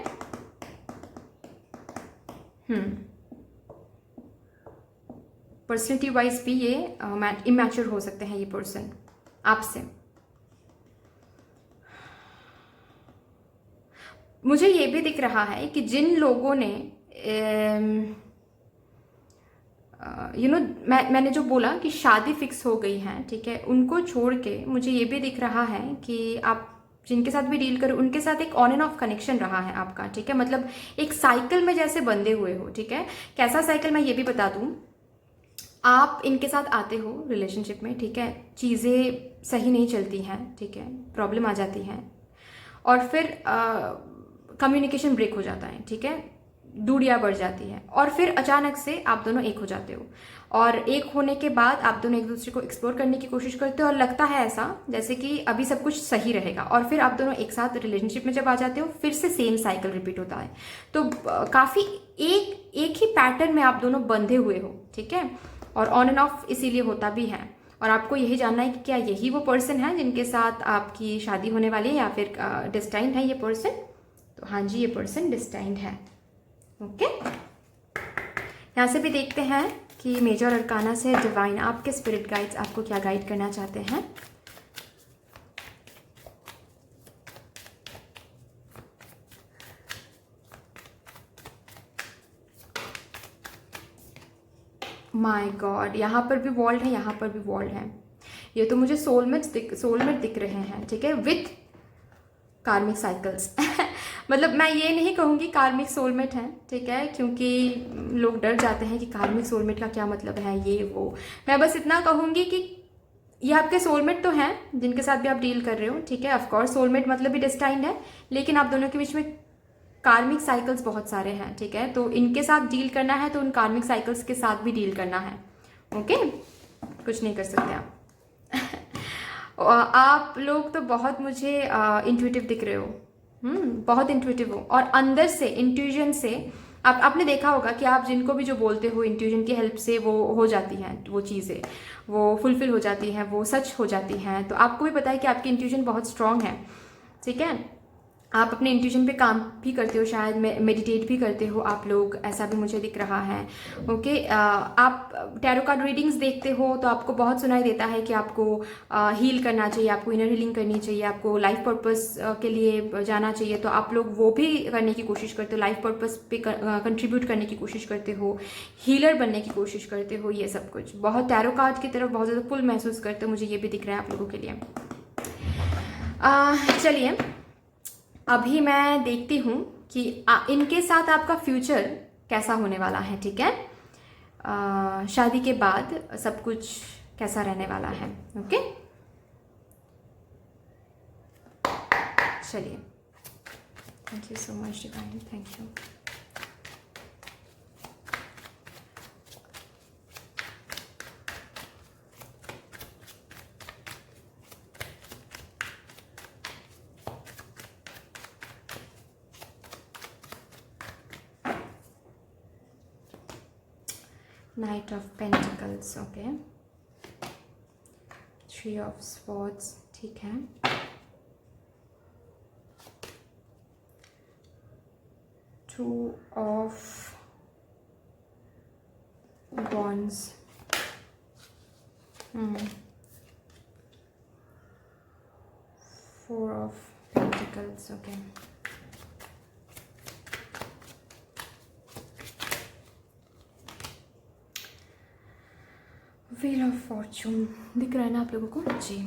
पर्सनैलिटी वाइज भी ये इमैच्योर हो सकते हैं ये पर्सन आपसे। मुझे ये भी दिख रहा है कि जिन लोगों ने मैंने जो बोला कि शादी फिक्स हो गई है, ठीक है, उनको छोड़ के मुझे ये भी दिख रहा है कि आप जिनके साथ भी डील करो उनके साथ एक ऑन एंड ऑफ कनेक्शन रहा है आपका। ठीक है, मतलब एक साइकिल में जैसे बंधे हुए हो। ठीक है, कैसा साइकिल मैं ये भी बता दूं, आप इनके साथ आते हो रिलेशनशिप में, ठीक है, चीज़ें सही नहीं चलती हैं, ठीक है, प्रॉब्लम आ जाती है और फिर कम्युनिकेशन ब्रेक हो जाता है। ठीक है, दूरियां बढ़ जाती है और फिर अचानक से आप दोनों एक हो जाते हो और एक होने के बाद आप दोनों एक दूसरे को एक्सप्लोर करने की कोशिश करते हो और लगता है ऐसा जैसे कि अभी सब कुछ सही रहेगा और फिर आप दोनों एक साथ रिलेशनशिप में जब आ जाते हो फिर से सेम साइकिल रिपीट होता है। तो काफ़ी एक ही पैटर्न में आप दोनों बंधे हुए हो। ठीक है, और ऑन एंड ऑफ इसीलिए होता भी है और आपको यही जानना है कि क्या यही वो पर्सन है जिनके साथ आपकी शादी होने वाली है या फिर डिस्टाइंड है ये पर्सन। तो हाँ जी, ये पर्सन डिस्टाइंड है। ओके, यहाँ से भी देखते हैं कि मेजर अरकाना से डिवाइन आपके स्पिरिट गाइड्स आपको क्या गाइड करना चाहते हैं। माय गॉड, यहाँ पर भी वर्ल्ड है, यहाँ पर भी वर्ल्ड है। ये तो मुझे सोलमेट दिख रहे हैं। ठीक है, विथ कार्मिक साइकिल्स मतलब मैं ये नहीं कहूँगी कार्मिक सोलमेट है, ठीक है, क्योंकि लोग डर जाते हैं कि कार्मिक सोलमेट का क्या मतलब है ये वो। मैं बस इतना कहूँगी कि ये आपके सोलमेट तो हैं जिनके साथ भी आप डील कर रहे हो। ठीक है, ऑफकोर्स सोलमेट मतलब भी डेस्टाइंड है, लेकिन आप दोनों के बीच में कार्मिक साइकिल्स बहुत सारे हैं। ठीक है, तो इनके साथ डील करना है तो उन कार्मिक साइकिल्स के साथ भी डील करना है। ओके, कुछ नहीं कर सकते आप आप लोग तो बहुत मुझे इंट्यूटिव दिख रहे हो, बहुत इंट्यूटिव हो और अंदर से इंट्यूजन से आपने देखा होगा कि आप जिनको भी जो बोलते हो इंट्यूजन की हेल्प से वो हो जाती हैं, वो चीज़ें वो फुलफिल हो जाती हैं, वो सच हो जाती हैं। तो आपको भी पता है कि आपकी इंट्यूजन बहुत स्ट्रांग है। ठीक है, आप अपने इंट्यूजन पे काम भी करते हो, शायद मेडिटेट भी करते हो आप लोग, ऐसा भी मुझे दिख रहा है। ओके, आप टैरो कार्ड रीडिंग्स देखते हो तो आपको बहुत सुनाई देता है कि आपको हील करना चाहिए, आपको इनर हीलिंग करनी चाहिए, आपको लाइफ पर्पस के लिए जाना चाहिए। तो आप लोग वो भी करने की कोशिश करते हो, लाइफ पर्पस पे कंट्रीब्यूट करने की कोशिश करते हो, हीलर बनने की कोशिश करते हो। ये सब कुछ बहुत टैरो कार्ड की तरफ बहुत ज़्यादा पुल महसूस करते हो, मुझे ये भी दिख रहा है आप लोगों के लिए। चलिए, अभी मैं देखती हूँ कि इनके साथ आपका फ्यूचर कैसा होने वाला है। ठीक है, शादी के बाद सब कुछ कैसा रहने वाला है। ओके, चलिए, thank you so much divine, thank you. Knight of Pentacles, okay, Three of Swords, ठीक है, Two of Wands, Four of Pentacles, okay, wheel of Fortune दिख रहा है ना आप लोगों को जी।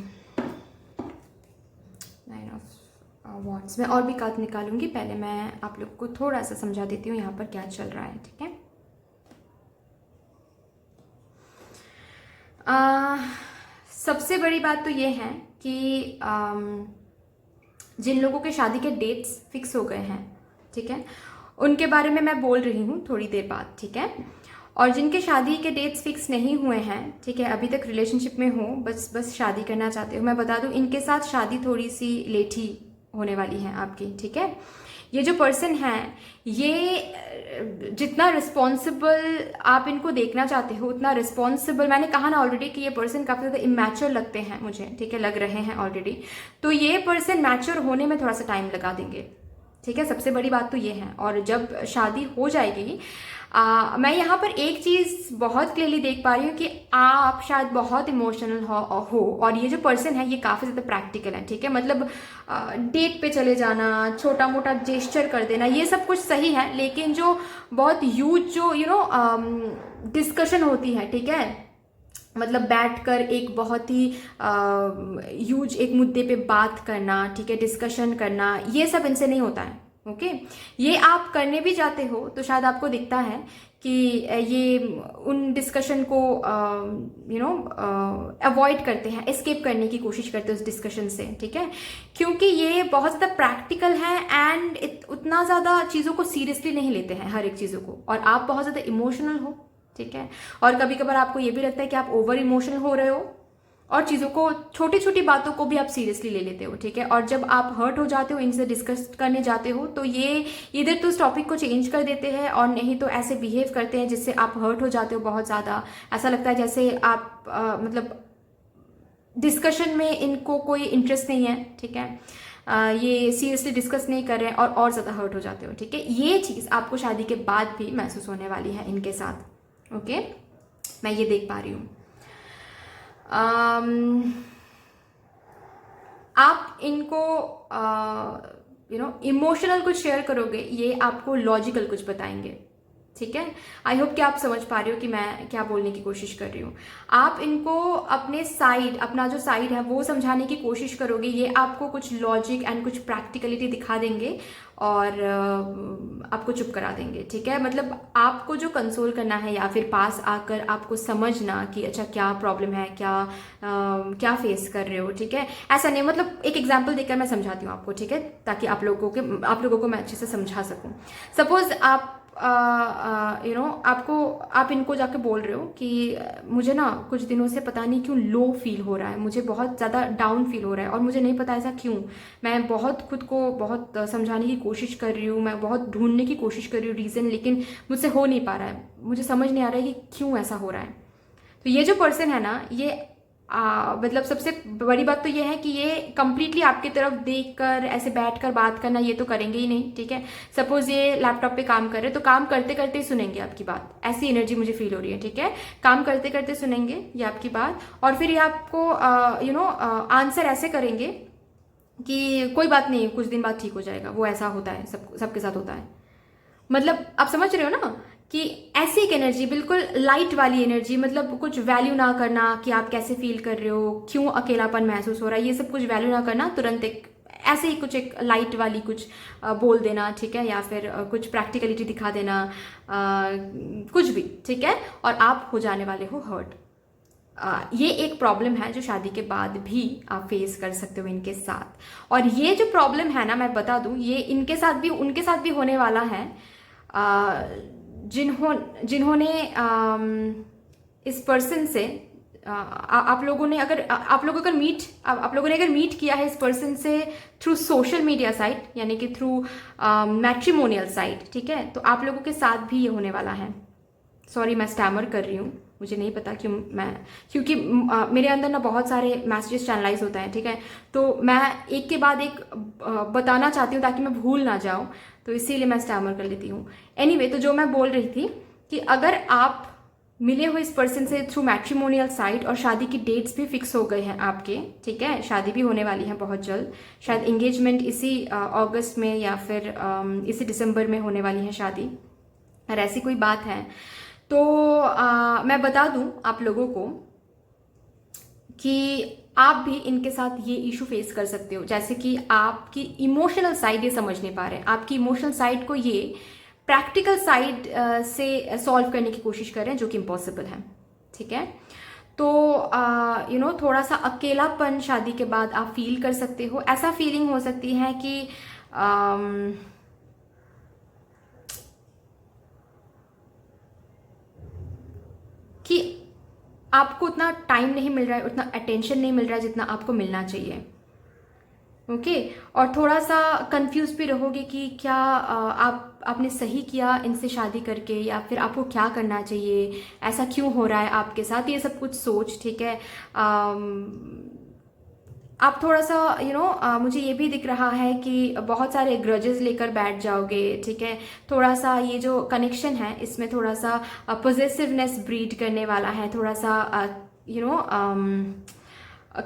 नाइन ऑफ वॉन्ड्स, मैं और भी कार्ड निकालूंगी, पहले मैं आप लोगों को थोड़ा सा समझा देती हूँ यहाँ पर क्या चल रहा है। ठीक है, सबसे बड़ी बात तो ये है कि जिन लोगों के शादी के डेट्स फिक्स हो गए हैं, ठीक है, उनके बारे में मैं बोल रही हूँ थोड़ी देर बाद। ठीक है, और जिनके शादी के डेट्स फिक्स नहीं हुए हैं, ठीक है, अभी तक रिलेशनशिप में हो, बस शादी करना चाहते हो, मैं बता दूं इनके साथ शादी थोड़ी सी लेट ही होने वाली है आपकी। ठीक है, ये जो पर्सन है, ये जितना रिस्पॉन्सिबल आप इनको देखना चाहते हो उतना रिस्पॉन्सिबल, मैंने कहा ना ऑलरेडी कि ये पर्सन काफ़ी ज़्यादा इमैच्योर लगते हैं मुझे, ठीक है, लग रहे हैं ऑलरेडी। तो ये पर्सन मैच्योर होने में थोड़ा सा टाइम लगा देंगे, ठीक है, सबसे बड़ी बात तो ये है। और जब शादी हो जाएगी, मैं यहाँ पर एक चीज़ बहुत क्लियरली देख पा रही हूँ कि आप शायद बहुत इमोशनल हो और ये जो पर्सन है ये काफ़ी ज़्यादा प्रैक्टिकल है, ठीक है। मतलब डेट पे चले जाना, छोटा मोटा जेस्चर कर देना, ये सब कुछ सही है, लेकिन जो बहुत ह्यूज जो डिस्कशन होती है, ठीक है, मतलब बैठकर एक बहुत ही ह्यूज एक मुद्दे पे बात करना, ठीक है, डिस्कशन करना, ये सब इनसे नहीं होता है। ओके, ये आप करने भी जाते हो तो शायद आपको दिखता है कि ये उन डिस्कशन को अवॉइड करते हैं, एस्केप करने की कोशिश करते हैं उस डिस्कशन से, ठीक है, क्योंकि ये बहुत ज़्यादा प्रैक्टिकल है एंड उतना ज़्यादा चीज़ों को सीरियसली नहीं लेते हैं, हर एक चीज़ों को। और आप बहुत ज़्यादा इमोशनल हो, ठीक है, और कभी कभार आपको ये भी लगता है कि आप ओवर इमोशनल हो रहे हो और चीज़ों को, छोटी छोटी बातों को भी आप सीरियसली ले लेते हो, ठीक है। और जब आप हर्ट हो जाते हो, इनसे डिस्कस करने जाते हो, तो ये इधर तो उस टॉपिक को चेंज कर देते हैं और नहीं तो ऐसे बिहेव करते हैं जिससे आप हर्ट हो जाते हो बहुत ज़्यादा। ऐसा लगता है जैसे आप मतलब डिस्कशन में इनको कोई इंटरेस्ट नहीं है, ठीक है, ये सीरियसली डिस्कस नहीं कर रहे हैं और ज़्यादा हर्ट हो जाते हो, ठीक है। ये चीज़ आपको शादी के बाद भी महसूस होने वाली है इनके साथ। ओके, मैं ये देख पा रही हूँ। आप इनको इमोशनल कुछ शेयर करोगे, ये आपको लॉजिकल कुछ बताएंगे, ठीक है। आई होप कि आप समझ पा रहे हो कि मैं क्या बोलने की कोशिश कर रही हूँ। आप इनको अपने साइड, अपना जो साइड है वो समझाने की कोशिश करोगे, ये आपको कुछ लॉजिक एंड कुछ प्रैक्टिकलिटी दिखा देंगे और आपको चुप करा देंगे, ठीक है। मतलब आपको जो कंसोल करना है या फिर पास आकर आपको समझना कि अच्छा क्या प्रॉब्लम है, क्या फेस कर रहे हो, ठीक है, ऐसा नहीं। मतलब एक एग्जांपल देकर मैं समझाती हूँ आपको, ठीक है, ताकि आप लोगों को मैं अच्छे से समझा सकूँ। सपोज आप आप इनको जाके बोल रहे हो कि मुझे ना कुछ दिनों से पता नहीं क्यों लो फील हो रहा है, मुझे बहुत ज़्यादा डाउन फील हो रहा है और मुझे नहीं पता ऐसा क्यों। मैं बहुत खुद को बहुत समझाने की कोशिश कर रही हूँ, मैं बहुत ढूंढने की कोशिश कर रही हूँ रीज़न, लेकिन मुझसे हो नहीं पा रहा है, मुझे समझ नहीं आ रहा है कि क्यों ऐसा हो रहा है। तो ये जो पर्सन है ना, ये मतलब सबसे बड़ी बात तो ये है कि ये कंप्लीटली आपकी तरफ देखकर ऐसे बैठकर बात करना ये तो करेंगे ही नहीं, ठीक है। सपोज ये लैपटॉप पे काम कर रहे हैं तो काम करते करते ही सुनेंगे आपकी बात, ऐसी एनर्जी मुझे फील हो रही है, ठीक है। काम करते करते सुनेंगे ये आपकी बात और फिर ये आपको आंसर ऐसे करेंगे कि कोई बात नहीं, कुछ दिन बाद ठीक हो जाएगा। वो ऐसा होता है, सबके साथ होता है। मतलब आप समझ रहे हो ना कि ऐसी एक एनर्जी, बिल्कुल लाइट वाली एनर्जी, मतलब कुछ वैल्यू ना करना कि आप कैसे फील कर रहे हो, क्यों अकेलापन महसूस हो रहा है, ये सब कुछ वैल्यू ना करना, तुरंत एक ऐसे ही कुछ एक लाइट वाली कुछ बोल देना, ठीक है, या फिर कुछ प्रैक्टिकलिटी दिखा देना, कुछ भी, ठीक है, और आप हो जाने वाले हो हर्ट। ये एक प्रॉब्लम है जो शादी के बाद भी आप फेस कर सकते हो इनके साथ। और ये जो प्रॉब्लम है ना, मैं बता दूं, ये इनके साथ भी, उनके साथ भी होने वाला है जिन्होंने इस पर्सन से आप लोगों ने अगर मीट किया है इस पर्सन से थ्रू सोशल मीडिया साइट, यानी कि थ्रू मैट्रिमोनियल साइट, ठीक है, तो आप लोगों के साथ भी ये होने वाला है। सॉरी, मैं स्टैमर कर रही हूँ, मुझे नहीं पता क्योंकि मेरे अंदर ना बहुत सारे मैसेजेस चैनलाइज होते हैं, ठीक है, तो मैं एक के बाद एक बताना चाहती हूँ ताकि मैं भूल ना जाऊँ, तो इसीलिए मैं स्टैमर कर लेती हूँ। एनीवे, तो जो मैं बोल रही थी कि अगर आप मिले हो इस पर्सन से थ्रू मैट्रिमोनियल साइट और शादी की डेट्स भी फिक्स हो गए हैं आपके, ठीक है, शादी भी होने वाली है बहुत जल्द, शायद एंगेजमेंट इसी अगस्त में या फिर इसी दिसंबर में होने वाली है शादी, अगर ऐसी कोई बात है तो मैं बता दूं आप लोगों को कि आप भी इनके साथ ये इशू फेस कर सकते हो। जैसे कि आपकी इमोशनल साइड ये समझ नहीं पा रहे हैं, आपकी इमोशनल साइड को ये प्रैक्टिकल साइड से सॉल्व करने की कोशिश कर रहे हैं, जो कि इम्पॉसिबल है, ठीक है। तो थोड़ा सा अकेलापन शादी के बाद आप फील कर सकते हो। ऐसा फीलिंग हो सकती है कि आपको उतना टाइम नहीं मिल रहा है, उतना अटेंशन नहीं मिल रहा है जितना आपको मिलना चाहिए। ओके। और थोड़ा सा कंफ्यूज भी रहोगे कि क्या आपने सही किया इनसे शादी करके, या फिर आपको क्या करना चाहिए, ऐसा क्यों हो रहा है आपके साथ, ये सब कुछ सोच, ठीक है। आप थोड़ा सा मुझे ये भी दिख रहा है कि बहुत सारे ग्रजेस लेकर बैठ जाओगे, ठीक है। थोड़ा सा ये जो कनेक्शन है इसमें थोड़ा सा पॉजेसिवनेस ब्रीड करने वाला है, थोड़ा सा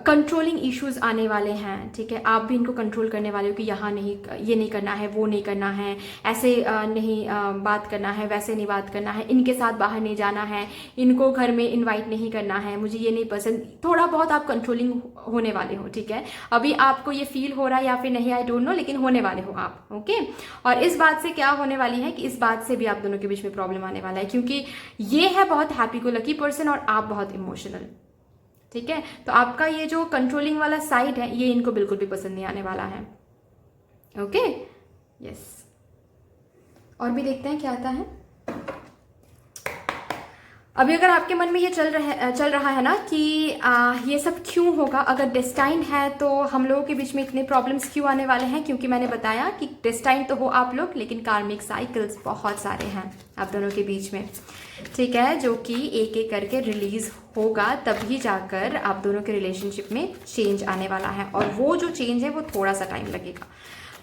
कंट्रोलिंग इश्यूज आने वाले हैं, ठीक है। आप भी इनको कंट्रोल करने वाले हो कि यहाँ नहीं, ये नहीं करना है, वो नहीं करना है, ऐसे नहीं बात करना है, वैसे नहीं बात करना है, इनके साथ बाहर नहीं जाना है, इनको घर में इनवाइट नहीं करना है, मुझे ये नहीं पसंद। थोड़ा बहुत आप कंट्रोलिंग होने वाले हो, ठीक है। अभी आपको ये फील हो रहा है या फिर नहीं, आई डोंट नो, लेकिन होने वाले हो आप, ओके। और इस बात से क्या होने वाली है कि इस बात से भी आप दोनों के बीच में प्रॉब्लम आने वाला है, क्योंकि ये है बहुत हैप्पी गो लकी पर्सन और आप बहुत इमोशनल, ठीक है। तो आपका ये जो कंट्रोलिंग वाला साइड है ये इनको बिल्कुल भी पसंद नहीं आने वाला है, ओके। यस, और भी देखते हैं क्या आता है। अभी अगर आपके मन में ये चल रहा है ना कि ये सब क्यों होगा, अगर डेस्टाइन है तो हम लोगों के बीच में इतने प्रॉब्लम्स क्यों आने वाले हैं, क्योंकि मैंने बताया कि डेस्टाइन तो हो आप लोग, लेकिन कार्मिक साइकिल्स बहुत सारे हैं आप दोनों के बीच में, ठीक है, जो कि एक एक करके रिलीज होगा, तभी जाकर आप दोनों के रिलेशनशिप में चेंज आने वाला है। और वो जो चेंज है वो थोड़ा सा टाइम लगेगा।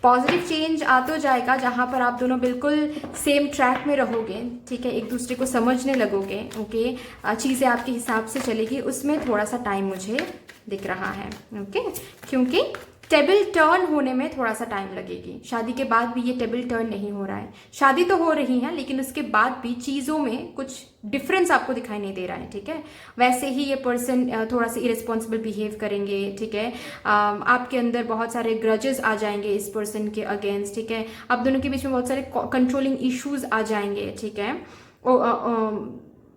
पॉजिटिव चेंज आ तो जाएगा जहाँ पर आप दोनों बिल्कुल सेम ट्रैक में रहोगे, ठीक है, एक दूसरे को समझने लगोगे, ओके, चीज़ें आपके हिसाब से चलेगी, उसमें थोड़ा सा टाइम मुझे दिख रहा है, ओके। क्योंकि टेबल टर्न होने में थोड़ा सा टाइम लगेगी। शादी के बाद भी ये टेबल टर्न नहीं हो रहा है, शादी तो हो रही है लेकिन उसके बाद भी चीज़ों में कुछ डिफरेंस आपको दिखाई नहीं दे रहा है, ठीक है। वैसे ही ये पर्सन थोड़ा सा इरेस्पॉन्सिबल बिहेव करेंगे, ठीक है। आपके अंदर बहुत सारे ग्रजेस आ जाएंगे इस पर्सन के अगेंस्ट, ठीक है। आप दोनों के बीच में बहुत सारे कंट्रोलिंग इश्यूज आ जाएंगे, ठीक है।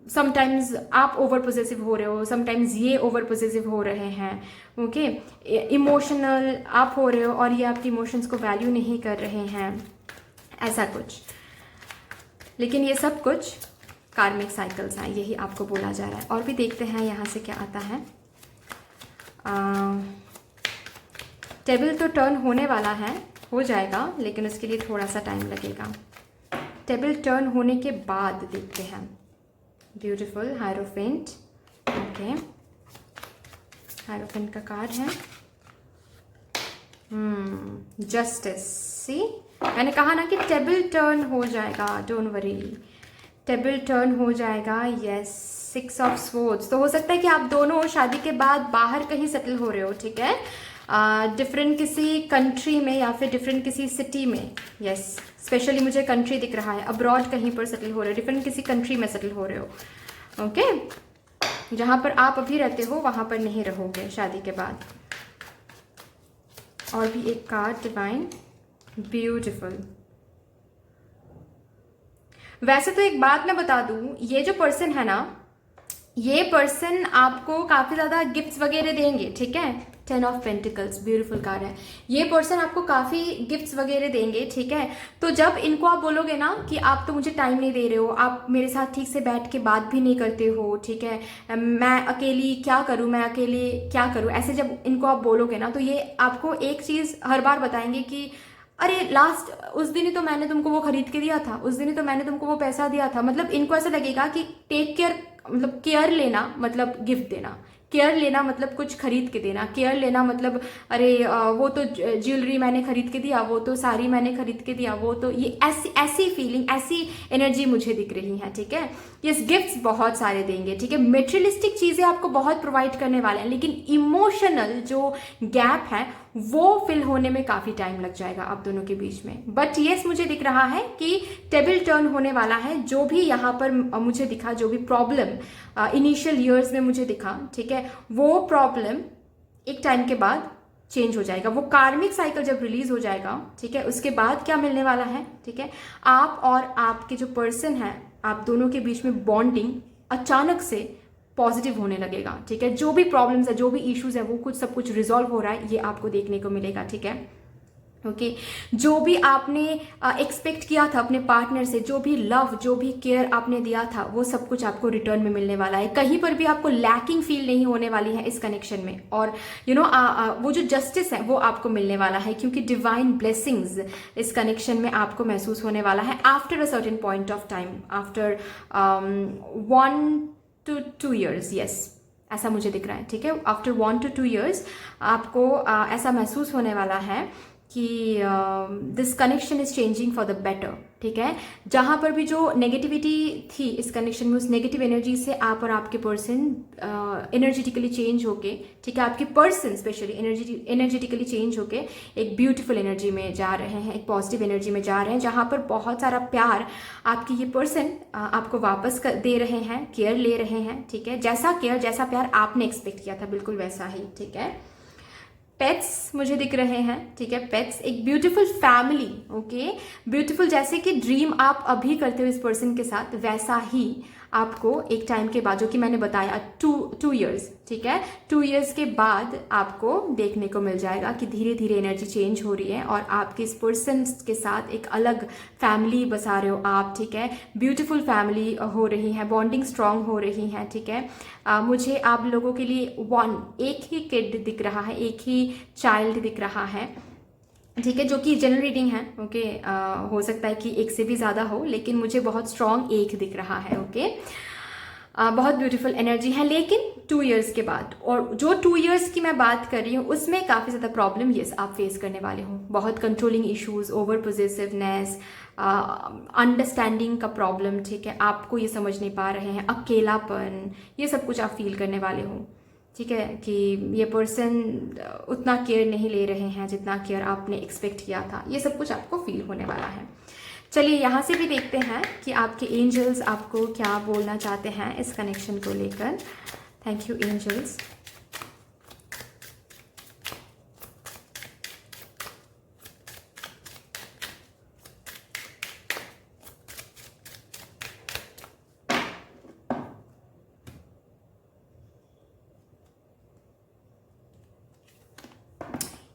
समटाइम्स आप ओवर पोजेसिव हो रहे हो, समटाइम्स ये ओवर पोजेसिव हो रहे हैं, ओके। इमोशनल आप हो रहे हो और ये आपकी इमोशंस को वैल्यू नहीं कर रहे हैं, ऐसा कुछ। लेकिन ये सब कुछ कार्मिक साइकिल्स हैं, यही आपको बोला जा रहा है। और भी देखते हैं यहाँ से क्या आता है। टेबल तो टर्न होने वाला है, हो जाएगा, लेकिन उसके लिए थोड़ा सा टाइम लगेगा। टेबल टर्न होने के बाद देखते हैं। ब्यूटीफुल हायरोफेंट, ओके, हायरोफेंट का कार्ड है। जस्टिस, सी मैंने कहा ना कि टेबल टर्न हो जाएगा, डोंट वरी, टेबल टर्न हो जाएगा। Yes, 6 of swords. तो हो सकता है कि आप दोनों शादी के बाद बाहर कहीं सेटल हो रहे हो, ठीक है, डिफरेंट किसी कंट्री में या फिर डिफरेंट किसी सिटी में। यस, स्पेशली मुझे कंट्री दिख रहा है, अब्रॉड कहीं पर सेटल हो रहे हो, डिफरेंट किसी कंट्री में सेटल हो रहे हो, ओके। जहाँ पर आप अभी रहते हो वहाँ पर नहीं रहोगे शादी के बाद। और भी एक कार्ड डिवाइन, ब्यूटीफुल। वैसे तो एक बात मैं बता दूं, ये जो पर्सन है ना, ये पर्सन आपको काफ़ी ज़्यादा गिफ्ट्स वगैरह देंगे, ठीक है। 10 ऑफ पेंटिकल्स, ब्यूटीफुल कार्ड है। ये पर्सन आपको काफ़ी गिफ्ट्स वगैरह देंगे, ठीक है। तो जब इनको आप बोलोगे ना कि आप तो मुझे टाइम नहीं दे रहे हो, आप मेरे साथ ठीक से बैठ के बात भी नहीं करते हो, ठीक है, मैं अकेली क्या करूँ, मैं अकेले क्या करूँ, ऐसे जब इनको आप बोलोगे ना, तो ये आपको एक चीज़ हर बार बताएंगे कि अरे लास्ट उस दिन ही तो मैंने तुमको वो खरीद के दिया था, उस दिन ही तो मैंने तुमको वो पैसा दिया था। मतलब इनको ऐसा लगेगा कि टेक केयर, मतलब केयर लेना मतलब गिफ्ट देना, केयर लेना मतलब कुछ खरीद के देना, केयर लेना मतलब अरे वो तो ज्वेलरी मैंने खरीद के दिया, वो तो साड़ी मैंने खरीद के दिया, वो तो ये ऐसी फीलिंग, ऐसी एनर्जी मुझे दिख रही है, ठीक है। ये गिफ्ट्स बहुत सारे देंगे, ठीक है। मेटेरियलिस्टिक चीज़ें आपको बहुत प्रोवाइड करने वाले हैं, लेकिन इमोशनल जो गैप है वो फिल होने में काफ़ी टाइम लग जाएगा आप दोनों के बीच में। बट येस, मुझे दिख रहा है कि टेबल टर्न होने वाला है। जो भी यहाँ पर मुझे दिखा, जो भी प्रॉब्लम इनिशियल ईयर्स में मुझे दिखा, ठीक है, वो प्रॉब्लम एक टाइम के बाद चेंज हो जाएगा। वो कार्मिक साइकिल जब रिलीज हो जाएगा, ठीक है, उसके बाद क्या मिलने वाला है, ठीक है, आप और आपके जो पर्सन है, आप दोनों के बीच में बॉन्डिंग अचानक से पॉजिटिव होने लगेगा, ठीक है। जो भी प्रॉब्लम्स है, जो भी इश्यूज है, वो कुछ सब कुछ रिजॉल्व हो रहा है, ये आपको देखने को मिलेगा, ठीक है, ओके जो भी आपने एक्सपेक्ट किया था अपने पार्टनर से, जो भी लव, जो भी केयर आपने दिया था, वो सब कुछ आपको रिटर्न में मिलने वाला है। कहीं पर भी आपको लैकिंग फील नहीं होने वाली है इस कनेक्शन में। और वो जो जस्टिस है वो आपको मिलने वाला है, क्योंकि डिवाइन ब्लेसिंग्स इस कनेक्शन में आपको महसूस होने वाला है after a certain point of time, after 1 to 2 years। Yes, ऐसा मुझे दिख रहा है। ठीक है, आफ्टर 1 to 2 years आपको ऐसा महसूस होने वाला है कि this connection is changing for the better. ठीक है, जहाँ पर भी जो नेगेटिविटी थी इस कनेक्शन में, उस नेगेटिव एनर्जी से आप और आपके पर्सन एनर्जेटिकली चेंज होके, ठीक है, आपके पर्सन स्पेशली एनर्जेटिकली चेंज होके एक ब्यूटीफुल एनर्जी में जा रहे हैं, एक पॉजिटिव एनर्जी में जा रहे हैं, जहाँ पर बहुत सारा प्यार आपके ये पर्सन आपको वापस दे रहे हैं, केयर ले रहे हैं। ठीक है, जैसा केयर, जैसा प्यार आपने एक्सपेक्ट किया था, बिल्कुल वैसा ही। ठीक है, पेट्स मुझे दिख रहे हैं। ठीक है, पेट्स, एक ब्यूटीफुल फैमिली। ओके, ब्यूटीफुल, जैसे कि ड्रीम आप अभी करते हो इस पर्सन के साथ, वैसा ही आपको एक टाइम के बाद, जो कि मैंने बताया 2 years, ठीक है, 2 years के बाद आपको देखने को मिल जाएगा कि धीरे धीरे एनर्जी चेंज हो रही है और आपके इस पर्सन के साथ एक अलग फैमिली बसा रहे हो आप। ठीक है, ब्यूटीफुल फैमिली हो रही है, बॉन्डिंग स्ट्रांग हो रही है। ठीक है, मुझे आप लोगों के लिए एक ही किड दिख रहा है, एक ही चाइल्ड दिख रहा है। ठीक है, जो कि जनरल रीडिंग है। ओके, हो सकता है कि एक से भी ज़्यादा हो, लेकिन मुझे बहुत स्ट्रॉन्ग एक दिख रहा है। ओके, बहुत ब्यूटीफुल एनर्जी है, लेकिन 2 years के बाद। और जो 2 years की मैं बात कर रही हूँ उसमें काफ़ी ज़्यादा प्रॉब्लम यस आप फेस करने वाले हो। बहुत controlling issues, over possessiveness, understanding का प्रॉब्लम। ठीक है, आपको ये समझ नहीं पा रहे हैं, अकेलापन, ये सब कुछ आप फील करने वाले हो। ठीक है, कि ये पर्सन उतना केयर नहीं ले रहे हैं जितना केयर आपने एक्सपेक्ट किया था, ये सब कुछ आपको फील होने वाला है। चलिए यहाँ से भी देखते हैं कि आपके एंजल्स आपको क्या बोलना चाहते हैं इस कनेक्शन को लेकर। Thank you angels.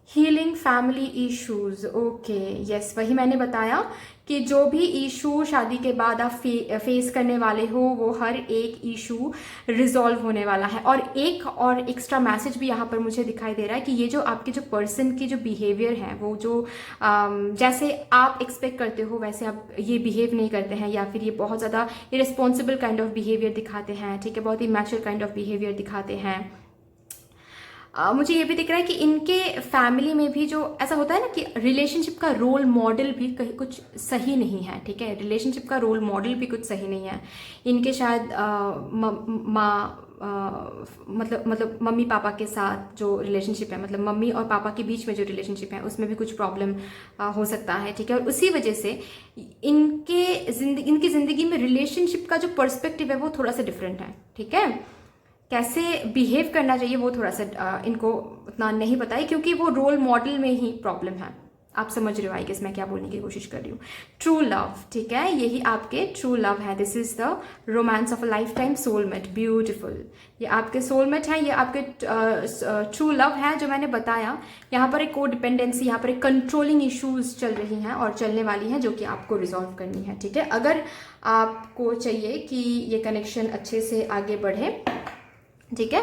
Healing family issues. Okay, yes, वही मैंने बताया कि जो भी इशू शादी के बाद आप फेस करने वाले हो, वो हर एक इशू रिजॉल्व होने वाला है। और एक और एक्स्ट्रा मैसेज भी यहाँ पर मुझे दिखाई दे रहा है कि ये जो आपके जो पर्सन की जो बिहेवियर है, वो जो जैसे आप एक्सपेक्ट करते हो वैसे आप ये बिहेव नहीं करते हैं, या फिर ये बहुत ज़्यादा इरेस्पॉन्सिबल काइंड ऑफ बिहेवियर दिखाते हैं। ठीक है, बहुत ही मैच्योर काइंड ऑफ बिहेवियर दिखाते हैं। मुझे ये भी दिख रहा है कि इनके फैमिली में भी जो ऐसा होता है ना कि रिलेशनशिप का रोल मॉडल भी कहीं कुछ सही नहीं है। ठीक है, रिलेशनशिप का रोल मॉडल भी कुछ सही नहीं है। इनके शायद मतलब मम्मी पापा के साथ जो रिलेशनशिप है, मतलब मम्मी और पापा के बीच में जो रिलेशनशिप है, उसमें भी कुछ प्रॉब्लम हो सकता है। ठीक है, और उसी वजह से इनकी ज़िंदगी में रिलेशनशिप का जो पर्सपेक्टिव है वो थोड़ा सा डिफरेंट है। ठीक है, कैसे बिहेव करना चाहिए वो थोड़ा सा इनको उतना नहीं पता है, क्योंकि वो रोल मॉडल में ही प्रॉब्लम है। आप समझ रहे हो आई गेस मैं क्या बोलने की कोशिश कर रही हूँ। ट्रू लव, ठीक है, यही आपके ट्रू लव है। This is the romance of a life time soulmate. Beautiful, ये आपके सोलमेट है, ये आपके ट्रू लव है जो मैंने बताया। यहाँ पर एक को डिपेंडेंसी, यहाँ पर एक कंट्रोलिंग इश्यूज चल रही हैं और चलने वाली हैं, जो कि आपको रिजॉल्व करनी है। ठीक है, अगर आपको चाहिए कि ये कनेक्शन अच्छे से आगे बढ़े, ठीक है,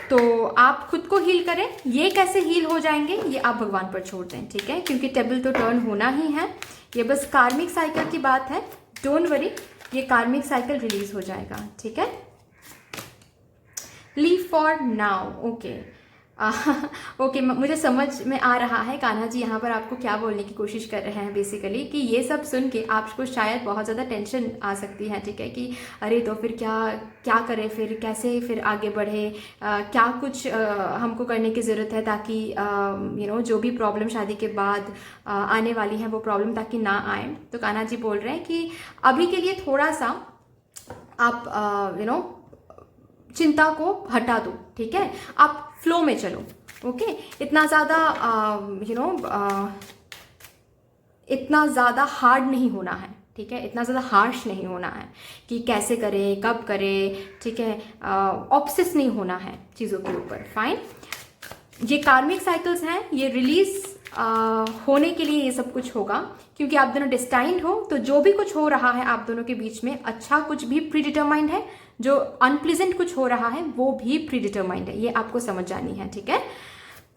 तो आप खुद को हील करें। ये कैसे हील हो जाएंगे ये आप भगवान पर छोड़ दें। ठीक है, क्योंकि टेबल तो टर्न होना ही है। ये बस कार्मिक साइकिल की बात है, डोंट वरी, ये कार्मिक साइकिल रिलीज हो जाएगा। ठीक है, leave for now. Okay, okay, मुझे समझ में आ रहा है कान्हा जी यहाँ पर आपको क्या बोलने की कोशिश कर रहे हैं बेसिकली, कि ये सब सुन के आपको शायद बहुत ज़्यादा टेंशन आ सकती है। ठीक है, कि अरे तो फिर क्या करें, फिर कैसे फिर आगे बढ़े, क्या कुछ हमको करने की ज़रूरत है ताकि जो भी प्रॉब्लम शादी के बाद आने वाली है वो प्रॉब्लम ताकि ना आए। तो कान्हा जी बोल रहे हैं कि अभी के लिए थोड़ा सा आप चिंता को हटा दो। ठीक है, आप फ्लो में चलो। ओके, इतना ज़्यादा हार्ड नहीं होना है। ठीक है, इतना ज़्यादा हार्श नहीं होना है कि कैसे करें, कब करें। ठीक है, ऑब्सेस नहीं होना है चीज़ों के ऊपर। फाइन, ये कार्मिक साइकिल्स हैं, ये रिलीज होने के लिए ये सब कुछ होगा, क्योंकि आप दोनों डिस्टाइंड हो, तो जो भी कुछ हो रहा है आप दोनों के बीच में, अच्छा कुछ भी प्री डिटरमाइंड है, जो अनप्लीजेंट कुछ हो रहा है वो भी प्री डिटरमाइंड है, ये आपको समझ जानी है, ठीक है।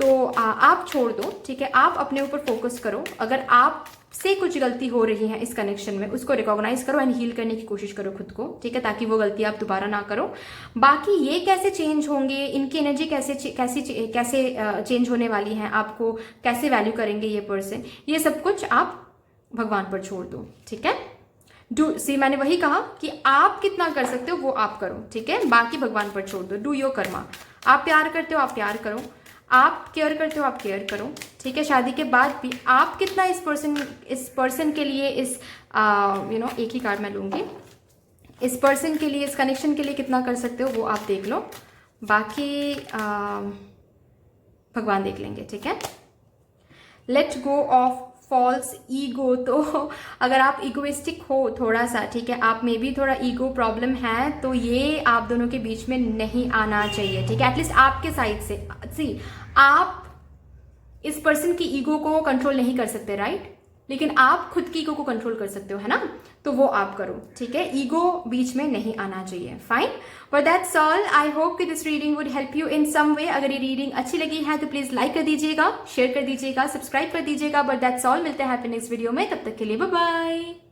तो आप छोड़ दो, ठीक है, आप अपने ऊपर फोकस करो। अगर आप से कुछ गलती हो रही है इस कनेक्शन में, उसको रिकॉग्नाइज करो एंड हील करने की कोशिश करो खुद को, ठीक है, ताकि वो गलती आप दोबारा ना करो। बाकी ये कैसे चेंज होंगे, इनकी एनर्जी कैसे चेंज होने वाली है, आपको कैसे वैल्यू करेंगे ये पर्सन, ये सब कुछ आप भगवान पर छोड़ दो, ठीक है। मैंने वही कहा कि आप कितना कर सकते हो वो आप करो, ठीक है, बाकी भगवान पर छोड़ दो। Do your Karma. आप प्यार करते हो आप प्यार करो, आप केयर करते हो आप केयर करो, ठीक है। शादी के बाद भी आप कितना इस पर्सन के लिए, इस एक ही कार्ड मैं लूंगी, इस पर्सन के लिए, इस कनेक्शन के लिए कितना कर सकते हो वो आप देख लो, बाकी भगवान देख लेंगे, ठीक है। Let go of false ego. तो अगर आप ईगोइस्टिक हो थोड़ा सा, ठीक है, आप में भी थोड़ा ईगो प्रॉब्लम है, तो ये आप दोनों के बीच में नहीं आना चाहिए, ठीक है। एटलीस्ट आपके साइड से सी, आप इस पर्सन की ईगो को कंट्रोल नहीं कर सकते, राइट, लेकिन आप खुद की ईगो को कंट्रोल कर सकते हो, है ना, तो वो आप करो, ठीक है। ईगो बीच में नहीं आना चाहिए, fine. But that's all. I hope कि this reading would help you in some way. अगर ये रीडिंग अच्छी लगी है तो प्लीज लाइक कर दीजिएगा, शेयर कर दीजिएगा, सब्सक्राइब कर दीजिएगा। But that's all. मिलते हैं हैप्पी नेक्स्ट वीडियो में, तब तक के लिए बाय बाय।